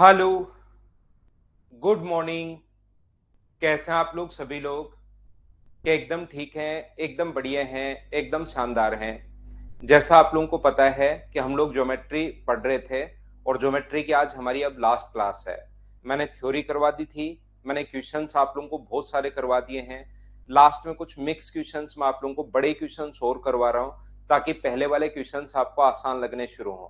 Hello, good morning. कैसे हैं आप लोग सभी लोग? क्या एकदम ठीक हैं, एकदम बढ़िया हैं, एकदम शानदार हैं? जैसा आप लोगों को पता है कि हम लोग ज्योमेट्री पढ़ रहे थे और ज्योमेट्री की आज हमारी अब लास्ट क्लास है। मैंने थ्योरी करवा दी थी, मैंने क्वेश्चंस आप लोगों को बहुत सारे करवा दिए हैं। लास्ट में कुछ मिक्स क्वेश्चंस मैं आप लोगों को बड़े क्वेश्चंस और करवा रहा हूँ ताकि पहले वाले क्वेश्चंस आपको आसान लगने शुरू हों।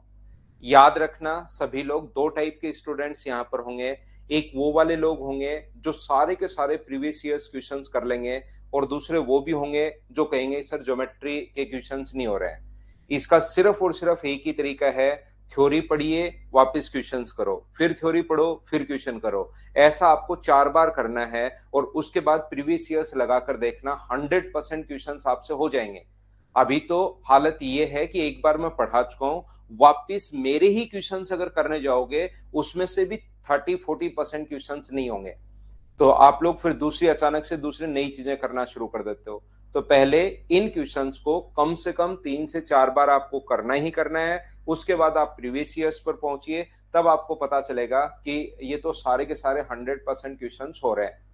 याद रखना सभी लोग 2 टाइप के स्टूडेंट्स यहाँ पर होंगे। एक वो वाले लोग होंगे जो सारे के सारे प्रीवियस ईयर्स क्वेश्चंस कर लेंगे और दूसरे वो भी होंगे जो कहेंगे सर ज्योमेट्री के क्वेश्चंस नहीं हो रहे हैं। इसका सिर्फ और सिर्फ एक ही तरीका है, थ्योरी पढ़िए, वापस क्वेश्चंस करो, फिर थ्योरी पढ़ो, फिर क्वेश्चन करो। ऐसा आपको 4 बार करना है और उसके बाद प्रीवियस ईयर्स लगाकर देखना 100% क्वेश्चंस आपसे हो जाएंगे। अभी तो हालत ये है कि एक बार मैं पढ़ा चुका हूं, वापिस मेरे ही क्वेश्चंस अगर करने जाओगे उसमें से भी 30-40% क्वेश्चंस नहीं होंगे। तो आप लोग फिर दूसरी अचानक से दूसरी नई चीजें करना शुरू कर देते हो। तो पहले इन क्वेश्चंस को कम से कम 3 से 4 बार आपको करना ही करना है। उसके बाद आप प्रीवियस ईयर्स पर पहुंचिए, तब आपको पता चलेगा कि ये तो सारे के सारे 100% क्वेश्चंस हो रहे हैं।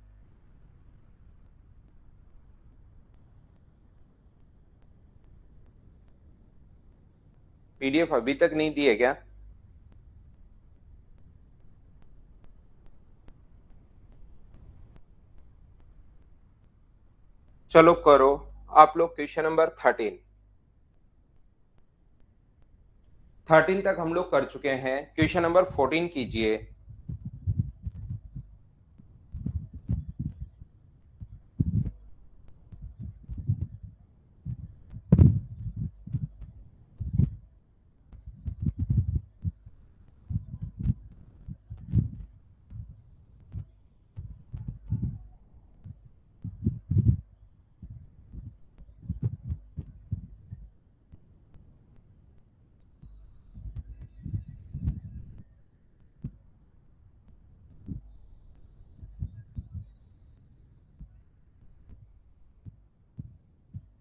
पीडीएफ अभी तक नहीं दी है क्या? चलो करो। आप लोग क्वेश्चन नंबर 13 तक हम लोग कर चुके हैं। क्वेश्चन नंबर 14 कीजिए।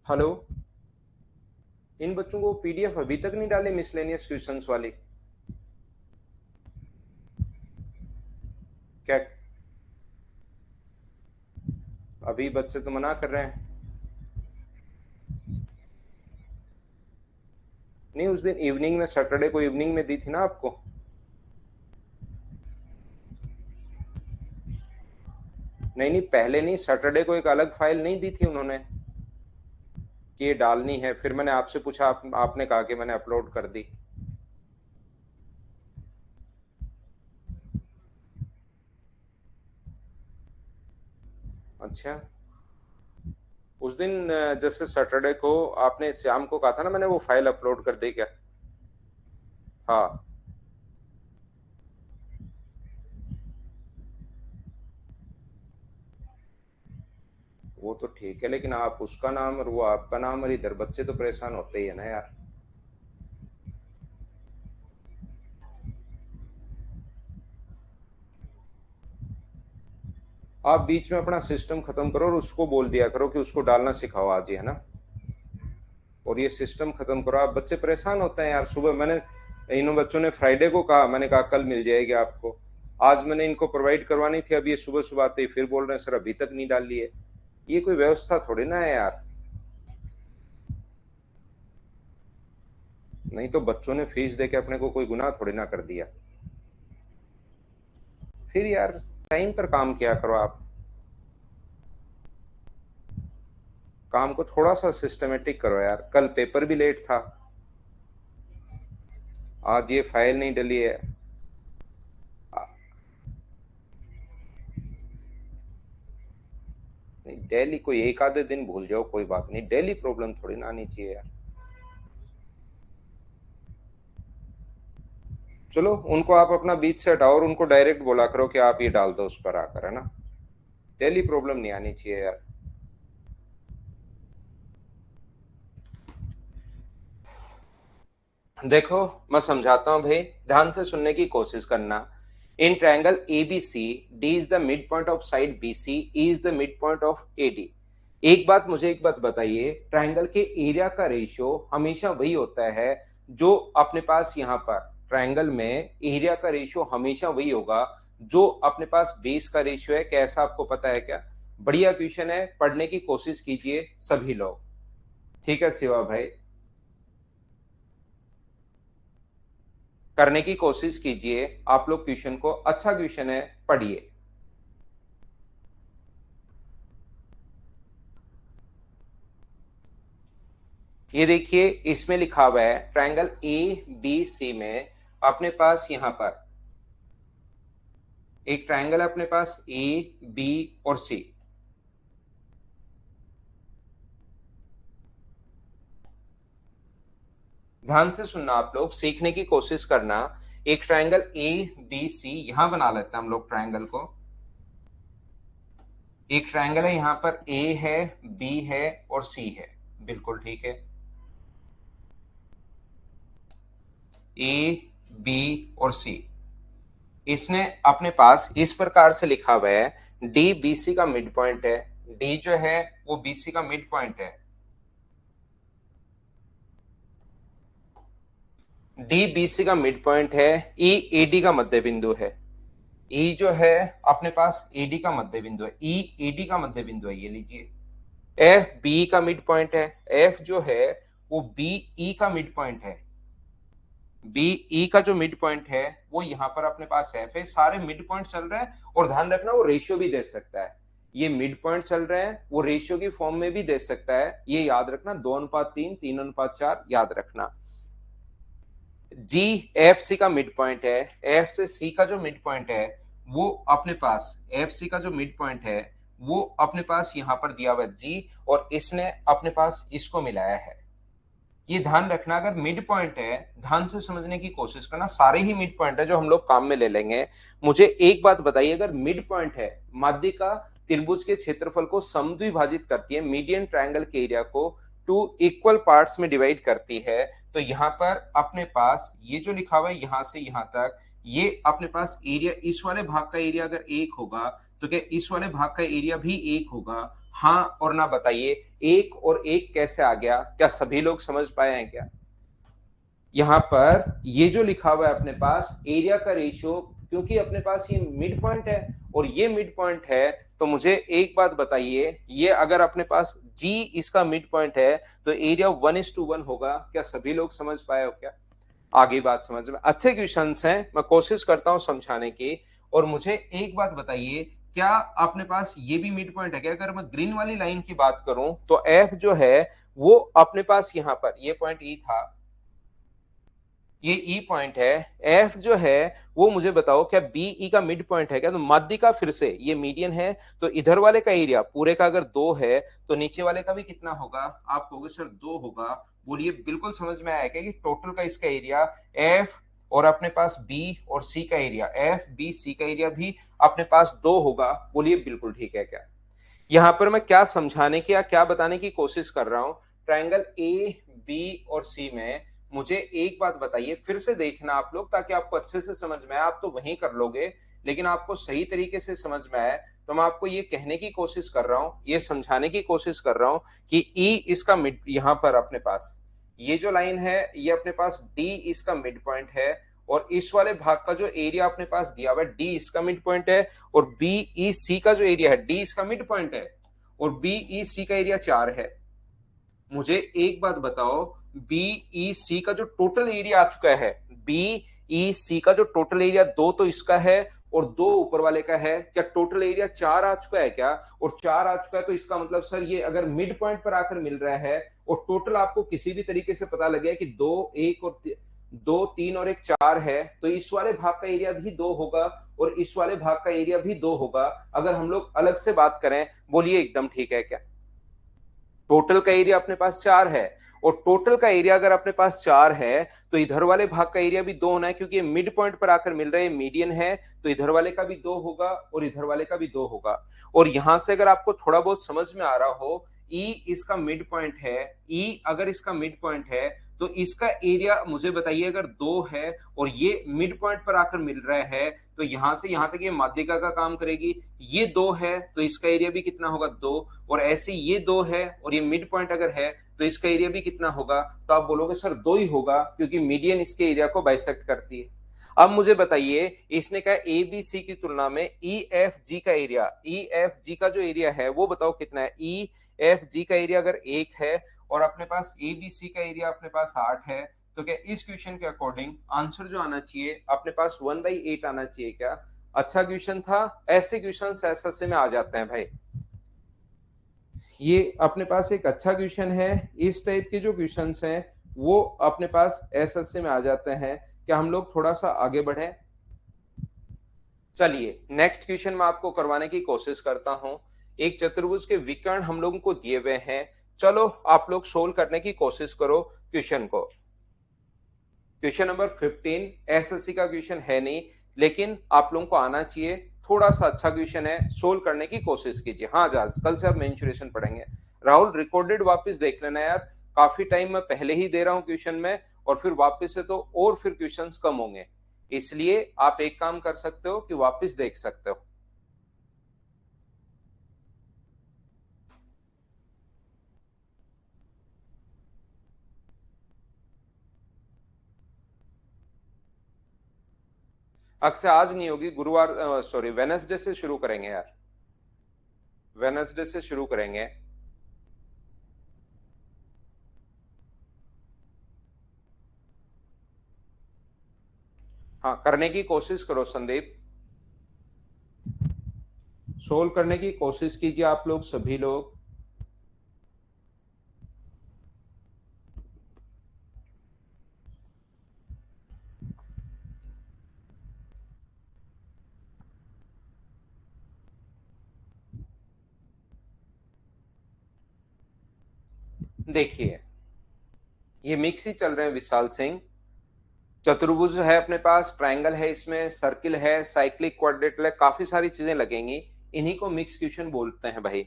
हेलो, इन बच्चों को पीडीएफ अभी तक नहीं डाले मिसलेनियस क्वेश्चंस वाली? क्या अभी बच्चे तो मना कर रहे हैं? नहीं, उस दिन इवनिंग में, सैटरडे को इवनिंग में दी थी ना आपको। नहीं नहीं, पहले नहीं, सैटरडे को एक अलग फाइल नहीं दी थी उन्होंने कि ये डालनी है? फिर मैंने आपसे पूछा, आपने कहा कि मैंने अपलोड कर दी। अच्छा, उस दिन जैसे सैटरडे को आपने श्याम को कहा था ना, मैंने वो फाइल अपलोड कर दी क्या? हाँ। वो तो ठीक है, लेकिन आप उसका नाम और वो आपका नाम, और इधर बच्चे तो परेशान होते ही है ना यार। आप बीच में अपना सिस्टम खत्म करो और उसको बोल दिया करो कि उसको डालना सिखाओ आज ही, है ना? और ये सिस्टम खत्म करो। आप बच्चे परेशान होते हैं यार। सुबह मैंने, इन बच्चों ने फ्राइडे को कहा, मैंने कहा कल मिल जाएगी आपको। आज मैंने इनको प्रोवाइड करवानी थी, अब ये सुबह सुबह आते ही फिर बोल रहे हैं सर अभी तक नहीं डाल लिए। ये कोई व्यवस्था थोड़ी ना है यार। नहीं तो बच्चों ने फीस दे के अपने को कोई गुनाह थोड़ी ना कर दिया। फिर यार टाइम पर काम किया करो आप। काम को थोड़ा सा सिस्टमेटिक करो यार। कल पेपर भी लेट था, आज ये फाइल नहीं डली है। नहीं, डेली कोई एक आधे दिन भूल जाओ कोई बात नहीं, डेली प्रॉब्लम थोड़ी ना आनी चाहिए यार। चलो उनको आप अपना बीच से हटाओ और उनको डायरेक्ट बोला करो कि आप ये डाल दो उस पर आकर, है ना? डेली प्रॉब्लम नहीं आनी चाहिए यार। देखो, मैं समझाता हूं भाई, ध्यान से सुनने की कोशिश करना। In triangle ABC, D is the midpoint of side BC, E is the midpoint of AD. एक बात बताइए, ट्रायंगल के एरिया का रेशियो हमेशा वही होता है जो अपने पास यहां पर ट्रायंगल में एरिया का रेशियो हमेशा वही होगा जो अपने पास बेस का रेशियो है। कैसा आपको पता है क्या? बढ़िया क्वेश्चन है, पढ़ने की कोशिश कीजिए सभी लोग। ठीक है शिवा भाई, करने की कोशिश कीजिए आप लोग क्वेश्चन को, अच्छा क्वेश्चन है, पढ़िए। ये देखिए इसमें लिखा हुआ है ट्रायंगल ए बी सी में अपने पास यहां पर एक ट्रायंगल अपने पास ए बी और सी। ध्यान से सुनना आप लोग, सीखने की कोशिश करना। एक ट्रायंगल ए बी सी यहां बना लेते हैं हम लोग ट्रायंगल को। एक ट्रायंगल है यहां पर, ए है, बी है और सी है, बिल्कुल ठीक है। ए बी और सी, इसने अपने पास इस प्रकार से लिखा हुआ है, डी बी सी का मिड पॉइंट है। डी जो है वो बी सी का मिड पॉइंट है। डी बी सी का मिड पॉइंट है। ई ए डी का मध्य बिंदु है। ई जो है अपने पास ए डी का मध्य बिंदु है। ई ए डी का मध्य बिंदु है, ये लीजिए। एफ बी का मिड पॉइंट है। एफ जो है वो बी ई का मिड पॉइंट है। बी ई का जो मिड पॉइंट है वो यहां पर अपने पास एफ है। सारे मिड पॉइंट चल रहे हैं, और ध्यान रखना वो रेशियो भी दे सकता है। ये मिड पॉइंट चल रहे हैं, वो रेशियो की फॉर्म में भी दे सकता है, ये याद रखना। 2:3, 3:4 याद रखना। जी एफ सी का मिड पॉइंट है। एफ से सी का जो मिड पॉइंट है वो अपने पास, एफ सी का जो मिड पॉइंट है वो अपने पास यहां पर दिया हुआ है जी, और इसने अपने पास इसको मिलाया है। ये ध्यान रखना, अगर मिड पॉइंट है, ध्यान से समझने की कोशिश करना, सारे ही मिड पॉइंट है जो हम लोग काम में ले लेंगे। मुझे एक बात बताइए, अगर मिड पॉइंट है, माध्यिका त्रिभुज के क्षेत्रफल को समद्विभाजित करती है, मीडियन ट्रायंगल के एरिया को टू इक्वल पार्ट्स में डिवाइड करती है, तो यहां पर अपने पास ये जो लिखा हुआ है यहां से यहां तक, ये अपने पास एरिया, इस वाले भाग का एरिया अगर एक होगा तो क्या इस वाले भाग का एरिया भी एक होगा? हाँ और ना बताइए, एक और एक कैसे आ गया? क्या सभी लोग समझ पाए हैं क्या? यहां पर ये जो लिखा हुआ है अपने पास एरिया का रेशियो, क्योंकि अपने पास ये मिड पॉइंट है और ये मिड पॉइंट है, तो मुझे एक बात बताइए, ये अगर अपने पास जी इसका मिड पॉइंट है तो एरिया 1:1 होगा। क्या सभी लोग समझ पाए हो क्या? आगे बात समझ में, अच्छे क्वेश्चंस हैं, मैं कोशिश करता हूं समझाने की। और मुझे एक बात बताइए, क्या अपने पास ये भी मिड पॉइंट है क्या? अगर मैं ग्रीन वाली लाइन की बात करूं तो एफ जो है वो अपने पास यहां पर, ये पॉइंट ई था, ये ई पॉइंट है। एफ जो है वो मुझे बताओ क्या बी ई का मिड पॉइंट है क्या? तो माध्यिका फिर से ये मीडियन है, तो इधर वाले का एरिया पूरे का अगर 2 है तो नीचे वाले का भी कितना होगा? आप कहोगे सर 2 होगा। बोलिए बिल्कुल समझ में आया क्या कि टोटल का इसका एरिया एफ और अपने पास बी और सी का एरिया, एफ बी सी का एरिया भी अपने पास 2 होगा? बोलिए बिल्कुल ठीक है क्या? यहां पर मैं क्या समझाने की या क्या बताने की कोशिश कर रहा हूं, ट्रायंगल ए बी और सी में मुझे एक बात बताइए, फिर से देखना आप लोग ताकि आपको अच्छे से समझ में आए। आप तो वहीं कर लोगे, लेकिन आपको सही तरीके से समझ में आए तो मैं आपको ये कहने की कोशिश कर रहा हूं, ये समझाने की कोशिश कर रहा हूं कि ई इसका मिड, यहां पर अपने पास ये जो लाइन है ये अपने पास डी इसका मिड पॉइंट है, और इस वाले भाग का जो एरिया अपने पास दिया हुआ है डी इसका मिड पॉइंट है, और बी ई सी का जो एरिया है डी इसका मिड पॉइंट है, और बी ई सी का एरिया 4 है। मुझे एक बात बताओ, बी ई सी का जो टोटल एरिया आ चुका है, बी ई सी का जो टोटल एरिया 2 तो इसका है और 2 ऊपर वाले का है, क्या टोटल एरिया 4 आ चुका है क्या? और 4 आ चुका है तो इसका मतलब सर ये अगर मिड पॉइंट पर आकर मिल रहा है और टोटल आपको किसी भी तरीके से पता लग गया कि 2 1 और 2 3 और 1 4 है, तो इस वाले भाग का एरिया भी 2 होगा और इस वाले भाग का एरिया भी 2 होगा। अगर हम लोग अलग से बात करें, बोलिए एकदम ठीक है क्या? टोटल का एरिया अपने पास 4 है, और टोटल का एरिया अगर अपने पास 4 है तो इधर वाले भाग का एरिया भी 2 होना है, क्योंकि मिड पॉइंट पर आकर मिल रहे हैं, मीडियन है, तो इधर वाले का भी 2 होगा और इधर वाले का भी 2 होगा। और यहां से अगर आपको थोड़ा बहुत समझ में आ रहा हो, ई इसका मिड पॉइंट है, ई अगर इसका मिड पॉइंट है तो इसका एरिया मुझे बताइए, अगर 2 है और ये मिड पॉइंट पर आकर मिल रहा है तो यहां से यहां तक ये माध्यिका का काम करेगी। ये 2 है तो इसका एरिया भी कितना होगा? 2। और ऐसे ये 2 है और ये मिड पॉइंट अगर है तो इसका एरिया भी कितना होगा? तो आप बोलोगे सर 2 ही होगा क्योंकि मीडियन इसके एरिया को बाइसेक्ट करती है। अब मुझे बताइए, इसने कहा ए बी सी की तुलना में ई एफ जी का एरिया, ई एफ जी का जो एरिया है वो बताओ कितना है? ई एफ जी का एरिया अगर 1 है और अपने पास ए बी सी का एरिया अपने पास 8 है, तो क्या इस क्वेश्चन के अकॉर्डिंग आंसर जो आना चाहिए अपने पास 1/8 आना चाहिए क्या? अच्छा क्वेश्चन था। ऐसे क्वेश्चन एसएससी में आ जाते हैं भाई। ये अपने पास एक अच्छा क्वेश्चन है। इस टाइप के जो क्वेश्चंस हैं वो अपने पास एसएससी में आ जाते हैं। क्या हम लोग थोड़ा सा आगे बढ़े? चलिए नेक्स्ट क्वेश्चन मैं आपको करवाने की कोशिश करता हूं। एक चतुर्भुज के विकर्ण हम लोगों को दिए हुए हैं। चलो आप लोग सोल्व करने की कोशिश करो क्वेश्चन को। क्वेश्चन नंबर 15 एसएससी का क्वेश्चन है नहीं, लेकिन आप लोगों को आना चाहिए। थोड़ा सा अच्छा क्वेश्चन है, सोल्व करने की कोशिश कीजिए। हाँ जाज, कल से आप मेंसुरेशन पढ़ेंगे। राहुल रिकॉर्डेड वापस देख लेना यार, काफी टाइम मैं पहले ही दे रहा हूं क्वेश्चन में, और फिर वापस से तो और फिर क्वेश्चंस कम होंगे। इसलिए आप एक काम कर सकते हो कि वापस देख सकते हो। अक्सर आज नहीं होगी, गुरुवार सॉरी वेनसडे से शुरू करेंगे यार, वेनसडे से शुरू करेंगे। हाँ करने की कोशिश करो संदीप, सोल्व करने की कोशिश कीजिए आप लोग सभी लोग। देखिए ये मिक्स ही चल रहे हैं विशाल सिंह। चतुर्भुज है अपने पास, ट्रायंगल है, इसमें सर्किल है, साइक्लिक क्वाड्रेटल है, काफी सारी चीजें लगेंगी। इन्हीं को मिक्स क्वेश्चन बोलते हैं भाई।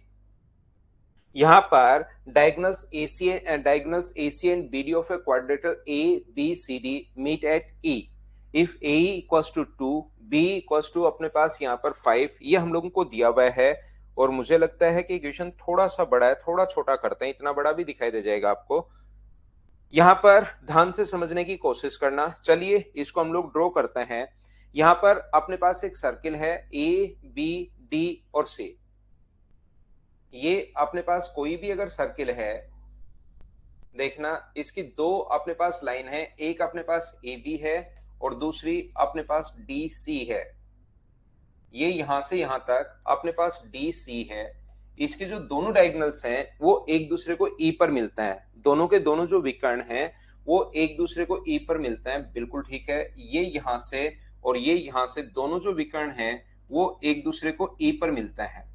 यहाँ पर diagonals AC and BD of a quadrilateral ABCD meet at E if AE equals to 2, B equals to अपने पास यहाँ पर 5, ये हम लोगों को दिया हुआ है। और मुझे लगता है कि क्वेश्चन थोड़ा सा बड़ा है, थोड़ा छोटा करते हैं, इतना बड़ा भी दिखाई दे जाएगा आपको। यहाँ पर ध्यान से समझने की कोशिश करना। चलिए इसको हम लोग ड्रॉ करते हैं। यहाँ पर अपने पास एक सर्किल है ABD और C। ये अपने पास कोई भी अगर सर्किल है, देखना इसकी दो अपने पास लाइन है, एक अपने पास AB है और दूसरी अपने पास DC है। ये यहां से यहां तक अपने पास DC है। इसके जो दोनों डायगोनल्स हैं वो एक दूसरे को E पर मिलते हैं। दोनों के दोनों जो विकर्ण हैं वो एक दूसरे को E पर मिलते हैं, बिल्कुल ठीक है। ये यहां से और ये यहां से दोनों जो विकर्ण हैं वो एक दूसरे को E पर मिलते हैं।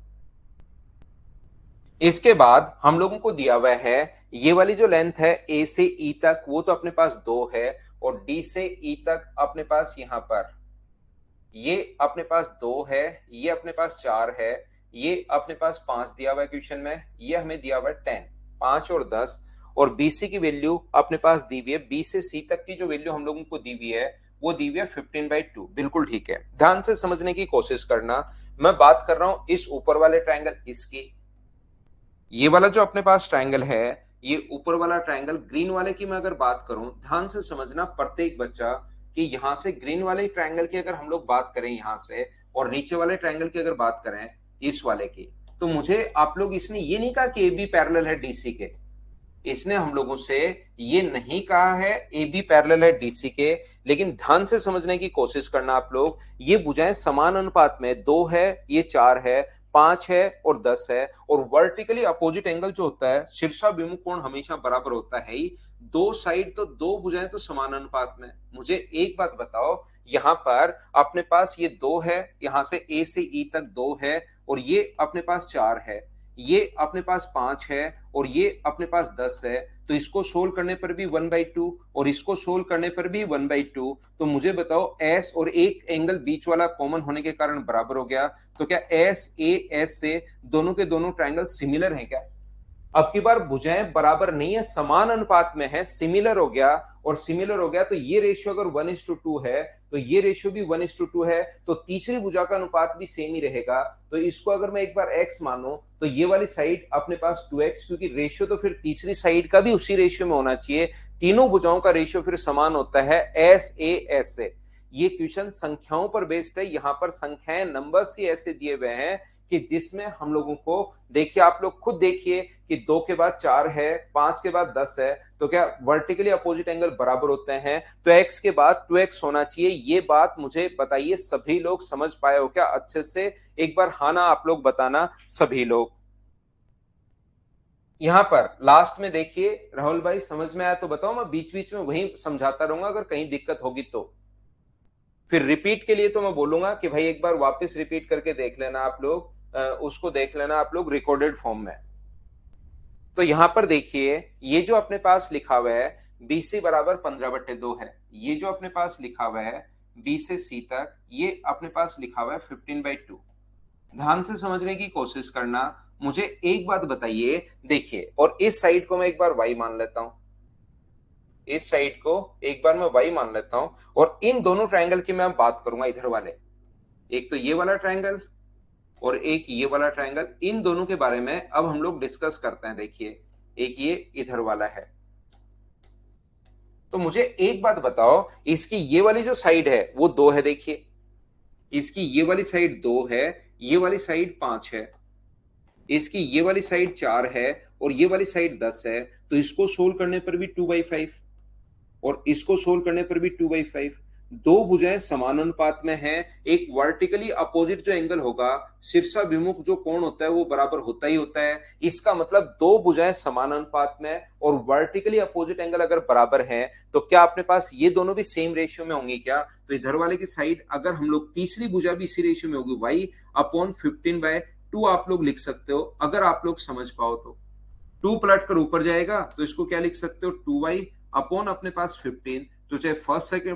इसके बाद हम लोगों को दिया हुआ है ये वाली जो लेंथ है ए से ई तक, वो तो अपने पास 2 है, और डी से ई तक अपने पास यहां पर ये अपने पास 2 है, ये अपने पास 4 है, ये अपने पास 5 दिया हुआ है क्वेश्चन में, ये हमें दिया हुआ है 10, 5 और 10। और बीसी की वैल्यू अपने पास दी हुई है, बी से सी तक की जो वैल्यू हम लोगों को दी हुई है वो दी हुई है 15/2, बिल्कुल ठीक है। ध्यान से समझने की कोशिश करना। मैं बात कर रहा हूं इस ऊपर वाले ट्रायंगल, इसकी ये वाला जो अपने पास ट्रायंगल है, ये ऊपर वाला ट्रायंगल ग्रीन वाले की मैं अगर बात करूं, ध्यान से समझना प्रत्येक बच्चा, कि यहां से ग्रीन वाले ट्रायंगल की अगर हम लोग बात करें यहां से, और नीचे वाले ट्रायंगल की अगर बात करें इस वाले की, तो मुझे आप लोग, इसने ये नहीं कहा कि ए बी पैरेलल है डीसी के, इसने हम लोगों से ये नहीं कहा है ए बी पैरेलल है डीसी के। लेकिन ध्यान से समझने की कोशिश करना आप लोग, ये भुजाएं समान अनुपात में, 2 है, ये 4 है, 5 है और 10 है। और वर्टिकली अपोजिट एंगल जो होता है, शीर्षाभिमुख कोण हमेशा बराबर होता है ही। दो साइड तो, दो भुजाएं तो समान अनुपात में। मुझे एक बात बताओ, यहां पर अपने पास ये 2 है, यहां से ए से ई तक 2 है, और ये अपने पास 4 है, ये अपने पास 5 है, और ये अपने पास 10 है। तो इसको सोल्व करने पर भी 1/2 और इसको सोल्व करने पर भी 1/2। तो मुझे बताओ एस और एक एंगल बीच वाला कॉमन होने के कारण बराबर हो गया, तो क्या एस ए एस से दोनों के दोनों ट्रायंगल सिमिलर हैं क्या? अब की बार भुजाएं बराबर नहीं है, समान अनुपात में है, सिमिलर हो गया। और सिमिलर हो गया तो ये रेशियो अगर 1:2 है तो ये रेशियो भी 1:2 है, तो तीसरी भुजा का अनुपात भी सेम ही रहेगा। तो इसको अगर मैं एक बार x मानूं तो ये वाली साइड अपने पास 2x, क्योंकि रेशियो तो फिर तीसरी साइड का भी उसी रेशियो में होना चाहिए। तीनों भुजाओं का रेशियो फिर समान होता है एस ए एस से। ये क्वेश्चन संख्याओं पर बेस्ड है, यहां पर संख्याएं नंबर्स ही ऐसे दिए हुए हैं कि जिसमें हम लोगों को, देखिए आप लोग खुद देखिए कि 2 के बाद 4 है, 5 के बाद 10 है, तो क्या वर्टिकली अपोजिट एंगल बराबर होते हैं? तो x के बाद 2x होना चाहिए। ये बात मुझे बताइए सभी लोग समझ पाए हो क्या अच्छे से? एक बार हाँ ना आप लोग बताना सभी लोग। यहां पर लास्ट में देखिए राहुल भाई, समझ में आया तो बताओ, मैं बीच बीच में वही समझाता रहूंगा, अगर कहीं दिक्कत होगी तो फिर रिपीट के लिए तो मैं बोलूंगा कि भाई एक बार वापस रिपीट करके देख लेना आप लोग, उसको देख लेना आप लोग रिकॉर्डेड फॉर्म में। तो यहां पर देखिए ये जो अपने पास लिखा हुआ है BC बराबर 15/2 है, ये जो अपने पास लिखा हुआ है B से C तक, ये अपने पास लिखा हुआ है 15/2। ध्यान से समझने की कोशिश करना। मुझे एक बात बताइए, देखिए, और इस साइड को मैं एक बार y मान लेता हूं, इस साइड को एक बार मैं y मान लेता हूं, और इन दोनों ट्रायंगल की मैं बात करूंगा इधर वाले, एक तो ये वाला ट्रायंगल और एक ये वाला ट्रायंगल, इन दोनों के बारे में अब हम लोग डिस्कस करते हैं। देखिए एक ये इधर वाला है, तो मुझे एक बात बताओ, इसकी ये वाली जो साइड है वो 2 है, देखिए इसकी ये वाली साइड 2 है, ये वाली साइड 5 है, इसकी ये वाली साइड 4 है और ये वाली साइड 10 है। तो इसको सोल्व करने पर भी 2/5 और इसको सोल्व करने पर भी 2/5। दो भुजाएं समान अनुपात में हैं, एक वर्टिकली अपोजिट जो एंगल होगा, शीर्षाभिमुख जो कोण होता है वो बराबर होता ही होता है। इसका मतलब दो भुजाएं समान अनुपात में और वर्टिकली अपोजिट एंगल अगर बराबर है तो क्या अपने पास ये दोनों भी सेम रेशियो में होंगी क्या? तो इधर वाले की साइड अगर हम लोग तीसरी भुजा भी इसी रेशियो में होगी, y/15/2 आप लोग लिख सकते हो अगर आप लोग समझ पाओ तो। 2 पलट कर ऊपर जाएगा तो इसको क्या लिख सकते हो, 2y अपॉन अपने पास 15। तो चाहे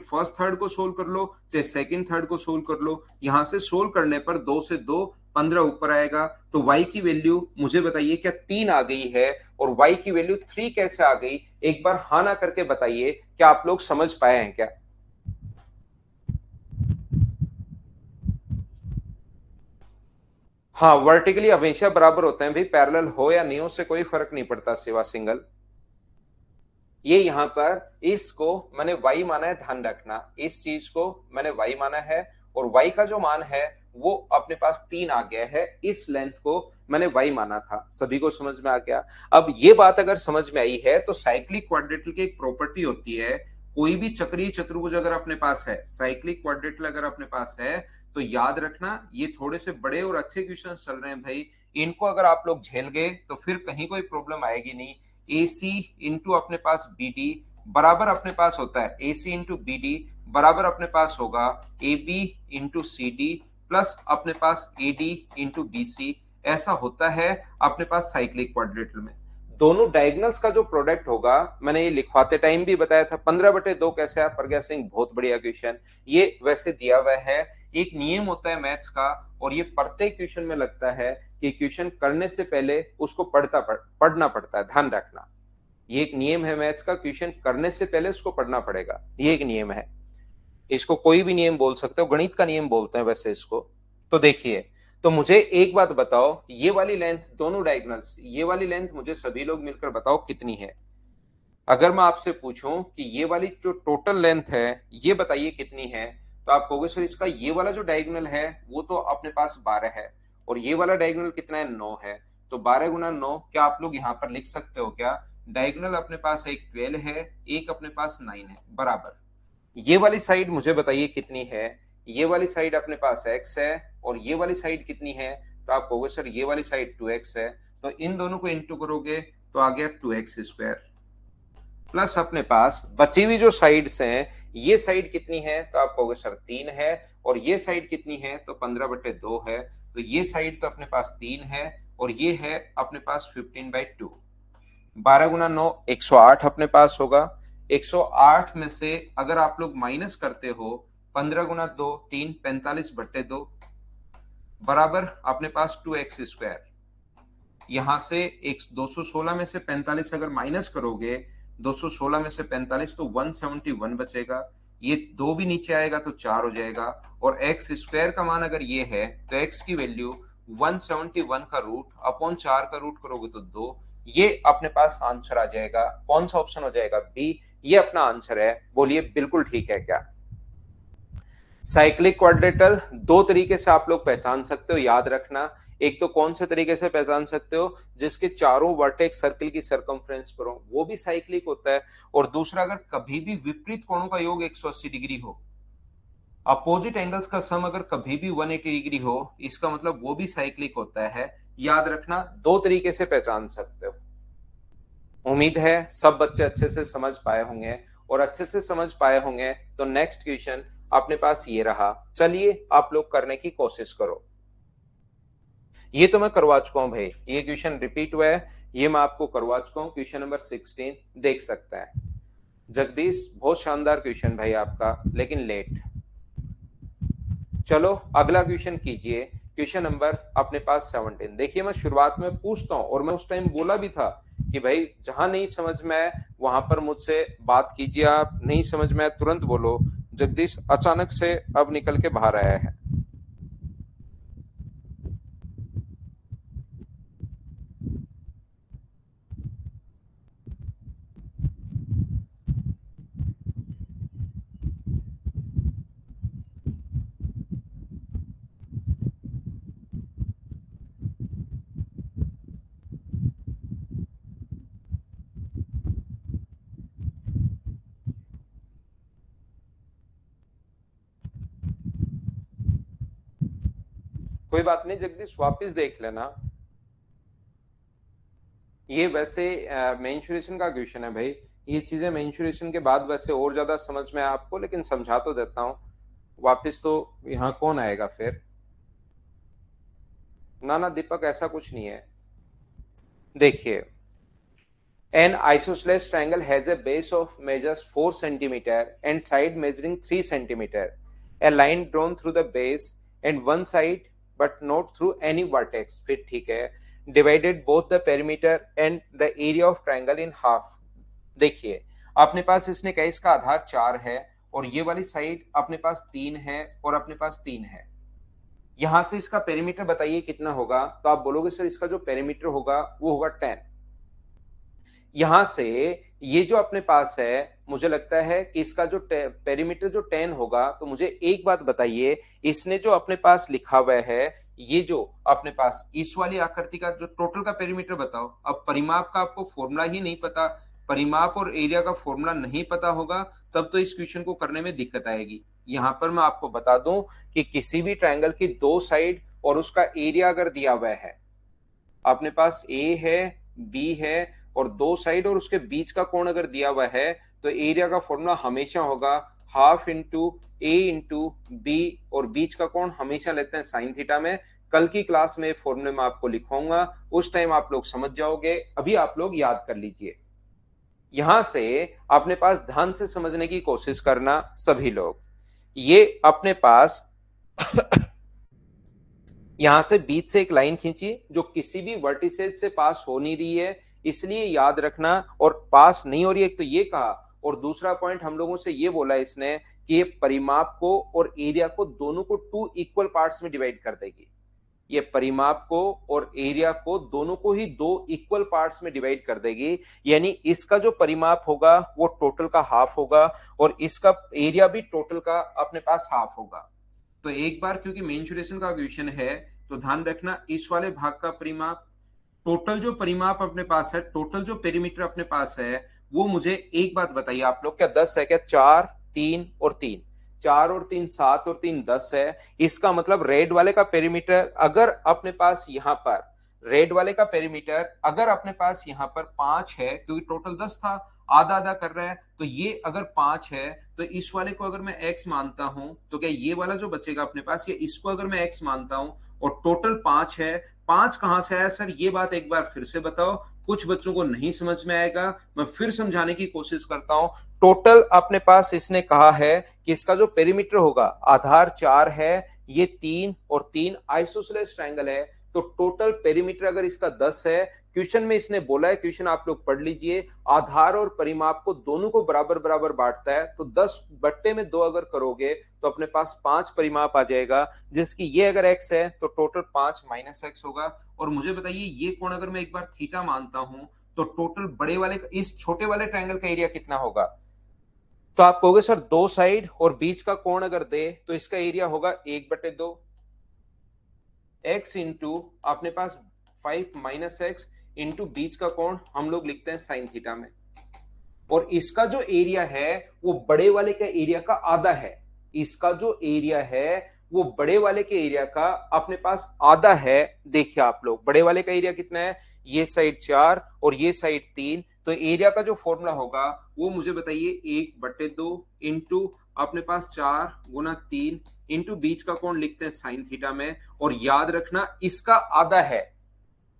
फर्स्ट थर्ड को सोल्व कर लो, चाहे सेकंड थर्ड को सोल्व कर लो, यहां से सोल्व करने पर 2 से 2 15 ऊपर आएगा। तो y की वैल्यू मुझे बताइए क्या 3 आ गई है? और y की वैल्यू 3 कैसे आ गई? एक बार हाँ ना करके बताइए, क्या आप लोग समझ पाए हैं क्या? हाँ, वर्टिकली हमेशा बराबर होते हैं भाई, पैरेलल हो या नहीं हो से कोई फर्क नहीं पड़ता सिवा सिंगल। ये यहां पर इसको मैंने y माना है, ध्यान रखना इस चीज को मैंने y माना है, और y का जो मान है वो अपने पास 3 आ गया है, इस लेंथ को मैंने y माना था। सभी को समझ में आ गया? अब ये बात अगर समझ में आई है तो साइक्लिक क्वाड्रेटल की एक प्रॉपर्टी होती है, कोई भी चक्रीय चतुर्भुज अगर अपने पास है, साइक्लिक क्वाड्रेटल अगर अपने पास है, तो याद रखना ये थोड़े से बड़े और अच्छे क्वेश्चन चल रहे हैं भाई, इनको अगर आप लोग झेल गए तो फिर कहीं कोई प्रॉब्लम आएगी नहीं। AC इंटू अपने पास BD बराबर अपने पास होता है, AC इंटू BD बराबर अपने पास होगा AB इंटू CD प्लस अपने पास AD इंटू BC, ऐसा होता है अपने पास साइक्लिक क्वाड्रेटल में। दोनों डायगोनल्स का जो प्रोडक्ट होगा, मैंने ये लिखवाते टाइम भी बताया था, 15/2 कैसे है प्रज्ञा सिंह, बहुत बढ़िया क्वेश्चन। ये वैसे दिया हुआ है, एक नियम होता है मैथ्स का, और ये प्रत्येक क्वेश्चन में लगता है कि क्वेश्चन करने से पहले उसको पढ़ना पड़ता है, ध्यान रखना। ये एक नियम है मैथ्स का, क्वेश्चन करने से पहले उसको पढ़ना पड़ेगा, ये एक नियम है। इसको कोई भी नियम बोल सकते हो, गणित का नियम बोलते हैं वैसे इसको। तो देखिए, तो मुझे एक बात बताओ, ये वाली लेंथ दोनों डायगोनल्स, ये वाली लेंथ मुझे सभी लोग मिलकर बताओ कितनी है? अगर मैं आपसे पूछूं कि ये वाली जो टोटल लेंथ है ये बताइए कितनी है, तो आप कहोगे सर इसका ये वाला जो डायगोनल है वो तो अपने पास 12 है, और ये वाला डायगोनल कितना है, 9 है। तो 12 गुना 9, क्या आप लोग यहाँ पर लिख सकते हो क्या? डायगोनल अपने पास एक 12 है, एक अपने पास 9 है, बराबर। ये वाली साइड मुझे बताइए कितनी है? ये वाली साइड अपने पास x है, और ये वाली साइड कितनी है? तो आप कहोगे सर ये वाली साइड 2x है। तो इन दोनों को इंटू करोगे तो आ गया 2x² प्लस अपने पास बची हुई जो साइड्स हैं, ये साइड कितनी है? तो आप कहोगे सर 3 है, और ये साइड कितनी है? तो 15/2 है। तो ये साइड तो अपने पास 3 है, और ये है अपने पास 15/2। 12 गुना 9 108 अपने पास होगा। 108 में से अगर आप लोग माइनस करते हो, 15 गुना 2 3 45/2 बराबर अपने पास 2x²। यहां से एक 216 में से 45 अगर माइनस करोगे, 216 में से 45 तो 171 बचेगा। ये 2 भी नीचे आएगा तो 4 हो जाएगा। और एक्स स्क्वायर का मान अगर ये है तो एक्स की वैल्यू 171 का रूट अपॉन 4 का रूट करोगे तो 2। ये अपने पास आंसर आ जाएगा। कौन सा ऑप्शन हो जाएगा? बी। ये अपना आंसर है। बोलिए बिल्कुल ठीक है क्या? साइक्लिक क्वाड्रेटल दो तरीके से आप लोग पहचान सकते हो, याद रखना। एक तो कौन से तरीके से पहचान सकते हो? जिसके चारों वर्टेक्स सर्किल की सरकमफ्रेंस पर हो, वो भी साइक्लिक होता है। और दूसरा, अगर कभी भी विपरीत कोणों का योग 180 डिग्री हो, अपोजिट एंगल्स का सम अगर कभी भी 180 डिग्री हो, इसका मतलब वो भी साइक्लिक होता है। याद रखना, दो तरीके से पहचान सकते हो। उम्मीद है सब बच्चे अच्छे से समझ पाए होंगे, और अच्छे से समझ पाए होंगे तो नेक्स्ट क्वेश्चन अपने पास ये रहा। चलिए आप लोग करने की कोशिश करो। ये तो मैं करवा चुका हूं भाई, ये क्वेश्चन रिपीट हुआ है, ये मैं आपको करवा चुका हूं। क्वेश्चन नंबर 16 देख सकता है जगदीश। बहुत शानदार क्वेश्चन भाई आपका, लेकिन लेट। चलो अगला क्वेश्चन कीजिए। क्वेश्चन नंबर अपने पास 17। देखिए मैं शुरुआत में पूछता हूं, और मैं उस टाइम बोला भी था कि भाई जहां नहीं समझ में आए वहां पर मुझसे बात कीजिए, आप नहीं समझ में आए तुरंत बोलो। जगदीश अचानक से अब निकल के बाहर आया है। कोई बात नहीं जगदीश, वापस देख लेना। ये वैसे मेंशुरेशन का क्वेश्चन है भाई। ये चीजें मेंशुरेशन के बाद वैसे और ज्यादा समझ में आए आपको, लेकिन समझा तो देता हूँ। वापस तो यहाँ कौन आएगा फिर? ना ना दीपक, ऐसा कुछ नहीं है। देखिए, an isosceles triangle has a base of measures 4 centimeter and side measuring 3 centimeter. A line drawn through the base and one side but not through any vertex. फिर ठीक है। Divided both the perimeter and the area of triangle in half. देखिए, अपने पास इसने कहा इसका आधार 4 है, और ये वाली साइड अपने पास 3 है, और अपने पास 3 है। यहां से इसका पेरीमीटर बताइए कितना होगा? तो आप बोलोगे सर इसका जो पेरीमीटर होगा वो होगा 10। यहां से ये जो अपने पास है, मुझे लगता है कि इसका जो पेरीमीटर जो 10 होगा, तो मुझे एक बात बताइए, इसने जो अपने पास लिखा हुआ है, ये जो अपने पास इस वाली आकृति का जो टोटल का पेरीमीटर बताओ। अब परिमाप का आपको फॉर्मूला ही नहीं पता, परिमाप और एरिया का फॉर्मूला नहीं पता होगा, तब तो इस क्वेश्चन को करने में दिक्कत आएगी। यहां पर मैं आपको बता दूं कि किसी भी ट्रायंगल की दो साइड और उसका एरिया अगर दिया हुआ है, अपने पास ए है, बी है, और दो साइड और उसके बीच का कोण अगर दिया हुआ है, तो एरिया का फॉर्मूला हमेशा होगा हाफ इंटू ए इंटू बी, और बीच का कोण हमेशा लेते हैं साइन थीटा में। कल की क्लास में फॉर्मूले में आपको लिखवाऊंगा, उस टाइम आप लोग समझ जाओगे। अभी आप लोग याद कर लीजिए। यहां से अपने पास ध्यान से समझने की कोशिश करना सभी लोग। ये अपने पास यहां से बीच से एक लाइन खींची जो किसी भी वर्टिसेज से पास हो नहीं रही है, इसलिए याद रखना। और पास नहीं हो रही है, एक तो ये कहा, और दूसरा पॉइंट हम लोगों से ये बोला इसने कि ये परिमाप को और एरिया को दोनों को 2 इक्वल पार्ट्स में डिवाइड कर देगी। ये परिमाप को और एरिया को दोनों को ही 2 इक्वल पार्ट्स में डिवाइड कर देगी। यानी इसका जो परिमाप होगा वो टोटल का हाफ होगा, और इसका एरिया भी टोटल का अपने पास हाफ होगा। तो एक बार, क्योंकि मेंसुरेशन का क्वेश्चन है, तो ध्यान रखना इस वाले भाग का परिमाप, टोटल जो परिमाप अपने पास है, टोटल जो पेरीमीटर अपने पास है, वो मुझे एक बात बताइए आप लोग, क्या 10 है क्या? 4 3 और 3, 4 और 3 7 और 3 10 है। इसका मतलब रेड वाले का पेरीमीटर अगर अपने पास यहां पर, रेड वाले का पेरीमीटर अगर अपने पास यहां पर 5 है, क्योंकि टोटल 10 था, आधा आधा कर रहा है, तो ये अगर 5 है, तो इस वाले को अगर मैं x मानता हूं, तो क्या ये वाला जो बचेगा अपने पास, ये इसको अगर मैं x मानता हूं, और टोटल 5 है। 5 कहां से आया सर? ये बात एक बार फिर से बताओ, कुछ बच्चों को नहीं समझ में आएगा, मैं फिर समझाने की कोशिश करता हूं। टोटल अपने पास इसने कहा है कि इसका जो पेरीमीटर होगा, आधार 4 है, ये 3 और 3 आइसोसेलेस ट्रायंगल है, तो टोटल पेरीमीटर अगर इसका 10 है, क्वेश्चन में इसने बोला है, क्वेश्चन आप लोग पढ़ लीजिए, आधार और परिमाप को दोनों को बराबर बराबर बांटता है, तो 10 बट्टे में 2 अगर करोगे तो अपने पास 5 परिमाप आ जाएगा, जिसकी ये अगर x है तो टोटल 5 माइनस x होगा। और मुझे बताइए ये कोण अगर मैं एक बार थीटा मानता हूं तो टोटल बड़े वाले इस छोटे वाले ट्रायंगल का एरिया कितना होगा? तो आप कहोगे सर दो साइड और बीच का कोण अगर दे तो इसका एरिया होगा 1/2 x इंटू अपने पास 5 माइनस एक्स इंटू बीच का कोण हम लोग लिखते हैं साइन थीटा में, और इसका जो एरिया है वो बड़े वाले के एरिया का आधा है। इसका जो एरिया है वो बड़े वाले के एरिया का अपने पास आधा है। देखिए आप लोग बड़े वाले का एरिया कितना है, ये साइड 4 और ये साइड 3, तो एरिया का जो फॉर्मूला होगा वो मुझे बताइए 1/2 इंटू अपने पास 4 गुना 3 इंटू बीच का कोण लिखते हैं साइन थीटा में, और याद रखना इसका आधा है।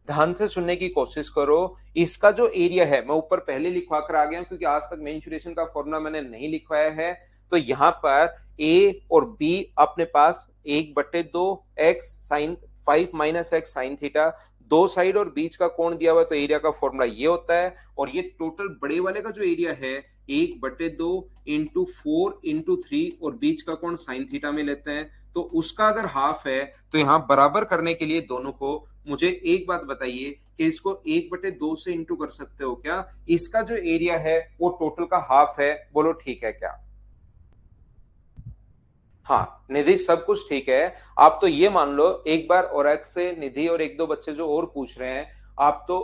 ध्यान से सुनने की कोशिश करो, इसका जो एरिया है मैं ऊपर पहले लिखवा कर आ गया हूं क्योंकि आज तक मेंसुरेशन का फॉर्मूला मैंने नहीं लिखवाया है। तो यहां पर a और b अपने पास 1/2 x sine 5 minus X sine theta, दो साइड और बीच का कोण दिया हुआ, तो एरिया का फॉर्मूला ये होता है। और ये टोटल बड़े वाले का जो एरिया है 1/2 इंटू 4 इंटू 3 और बीच का कोण साइन थीटा में लेते हैं, तो उसका अगर हाफ है तो यहां बराबर करने के लिए दोनों को मुझे एक बात बताइए कि इसको 1/2 से इंटू कर सकते हो क्या? इसका जो एरिया है वो टोटल का हाफ है, बोलो ठीक है क्या? हाँ निधि सब कुछ ठीक है। आप तो ये मान लो एक बार और एक्स से निधि और एक दो बच्चे जो और पूछ रहे हैं, आप तो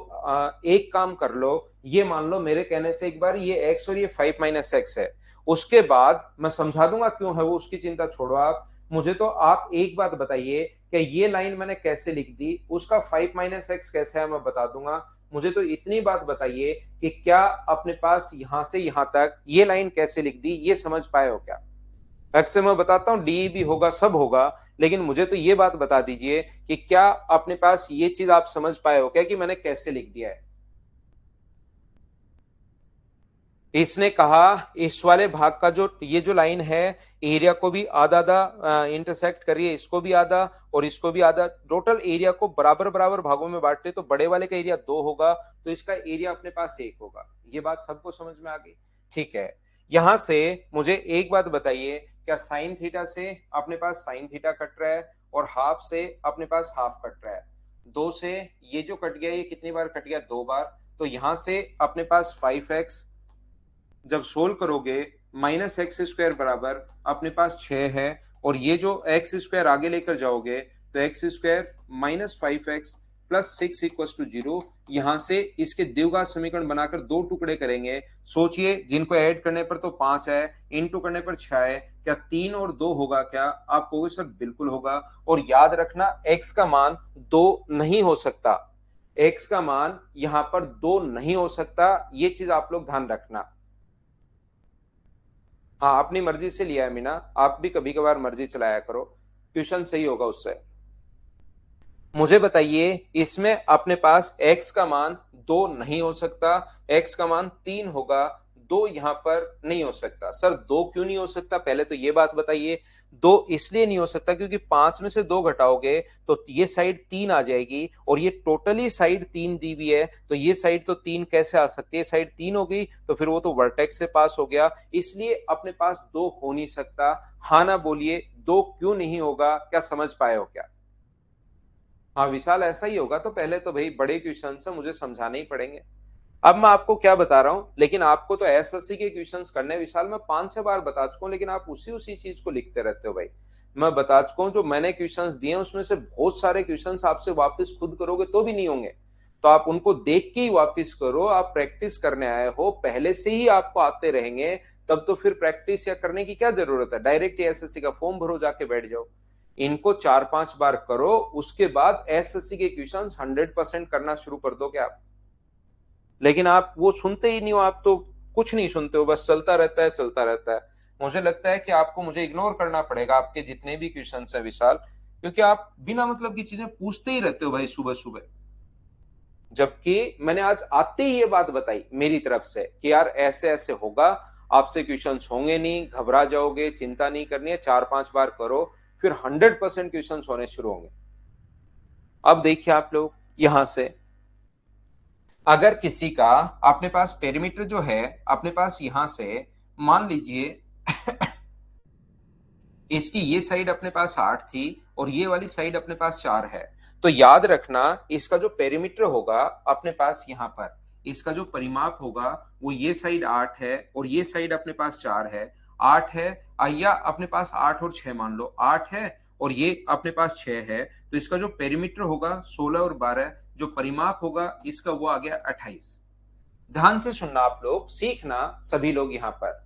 एक काम कर लो, ये मान लो मेरे कहने से एक बार ये एक्स और ये 5 माइनस एक्स है, उसके बाद मैं समझा दूंगा क्यों है वो, उसकी चिंता छोड़ो आप। मुझे तो आप एक बात बताइए कि ये लाइन मैंने कैसे लिख दी, उसका 5 माइनस एक्स कैसे है मैं बता दूंगा। मुझे तो इतनी बात बताइए कि क्या अपने पास यहां से यहां तक ये लाइन कैसे लिख दी, ये समझ पाए हो क्या? वैसे मैं बताता हूँ डी भी होगा सब होगा, लेकिन मुझे तो ये बात बता दीजिए कि क्या अपने पास ये चीज आप समझ पाए हो क्या कि मैंने कैसे लिख दिया है? इसने कहा इस वाले भाग का जो ये जो लाइन है एरिया को भी आधा आधा इंटरसेक्ट करिए, इसको भी आधा और इसको भी आधा, टोटल एरिया को बराबर बराबर भागों में बांटे, तो बड़े वाले का एरिया 2 होगा तो इसका एरिया अपने पास 1 होगा। ये बात सबको समझ में आ गई? ठीक है, यहां से मुझे एक बात बताइए, क्या साइन थीटा से अपने पास साइन थीटा कट रहा है और हाफ से अपने पास हाफ कट रहा है? 2 से ये जो कट गया ये कितनी बार कट गया? 2 बार। तो यहां से अपने पास 5x जब सोल्व करोगे माइनस एक्स स्क्वायर बराबर अपने पास 6 है, और ये जो एक्स स्क्वायर आगे लेकर जाओगे तो X square minus 5x plus 6 equal to 0। यहां से इसके द्विघात समीकरण बनाकर दो टुकड़े करेंगे, सोचिए जिनको ऐड करने पर तो 5 है, इनटू करने पर 6 है, क्या 3 और 2 होगा क्या? आप कहोगे सर बिल्कुल होगा। और याद रखना x का मान 2 नहीं हो सकता, x का मान यहां पर 2 नहीं हो सकता, ये चीज आप लोग ध्यान रखना। हाँ अपनी मर्जी से लिया है मीना, आप भी कभी कभार मर्जी चलाया करो, ट्यूशन सही होगा उससे। मुझे बताइए इसमें अपने पास x का मान 2 नहीं हो सकता, x का मान 3 होगा, 2 यहां पर नहीं हो सकता। सर 2 क्यों नहीं हो सकता, पहले तो ये बात बताइए। 2 इसलिए नहीं हो सकता क्योंकि 5 में से 2 घटाओगे तो ये साइड 3 आ जाएगी, और ये टोटली साइड 3 दी हुई है, तो ये साइड तो 3 कैसे आ सकती है? साइड 3 हो गई तो फिर वो तो वर्टेक्स से पास हो गया, इसलिए अपने पास 2 हो नहीं सकता। हाँ ना बोलिए 2 क्यों नहीं होगा, क्या समझ पाए हो क्या? हाँ विशाल ऐसा ही होगा, तो पहले तो भाई बड़े क्वेश्चन से मुझे समझाने ही पड़ेंगे। अब मैं आपको क्या बता रहा हूं, लेकिन आपको तो एसएससी के क्वेश्चंस करने विशाल मैं 5-6 बार बता चुका हूं, लेकिन आप उसी उसी चीज को लिखते रहते हो भाई। मैं बता चुका हूं जो मैंने क्वेश्चंस दिए उसमें से बहुत सारे क्वेश्चंस आपसे वापस खुद करोगे तो भी नहीं होंगे, तो आप उनको देख के ही वापस करो। आप प्रैक्टिस करने आए हो, पहले से ही आपको आते रहेंगे, तब तो फिर प्रैक्टिस या करने की क्या जरूरत है? डायरेक्ट एसएससी का फॉर्म भरो, जाके बैठ जाओ। इनको 4-5 बार करो, उसके बाद एसएससी के क्वेश्चंस 100% करना शुरू कर दोगे आप। लेकिन आप वो सुनते ही नहीं हो, आप तो कुछ नहीं सुनते हो, बस चलता रहता है चलता रहता है। मुझे लगता है कि आपको मुझे इग्नोर करना पड़ेगा, आपके जितने भी क्वेश्चंस हैं विशाल, क्योंकि आप बिना मतलब की चीजें पूछते ही रहते हो भाई सुबह सुबह। जबकि मैंने आज आते ही ये बात बताई मेरी तरफ से कि यार ऐसे ऐसे होगा, आपसे क्वेश्चंस होंगे नहीं, घबरा जाओगे, चिंता नहीं करनी है, 4-5 बार करो, फिर 100% क्वेश्चंस होने शुरू होंगे। अब देखिए आप लोग यहां से, अगर किसी का अपने पास पेरीमीटर जो है अपने पास यहां से, मान लीजिए इसकी ये साइड अपने पास 8 थी और ये वाली साइड अपने पास 4 है, तो याद रखना इसका जो पेरीमीटर होगा अपने पास यहां पर, इसका जो परिमाप होगा वो ये साइड 8 है और ये साइड अपने पास 4 है। 8 है, या अपने पास 8 और 6 मान लो, 8 है और ये अपने पास 6 है, तो इसका जो पेरीमीटर होगा 16 और 12, जो परिमाप होगा इसका वो आ गया 28। ध्यान से सुनना आप लोग, सीखना सभी लोग, यहां पर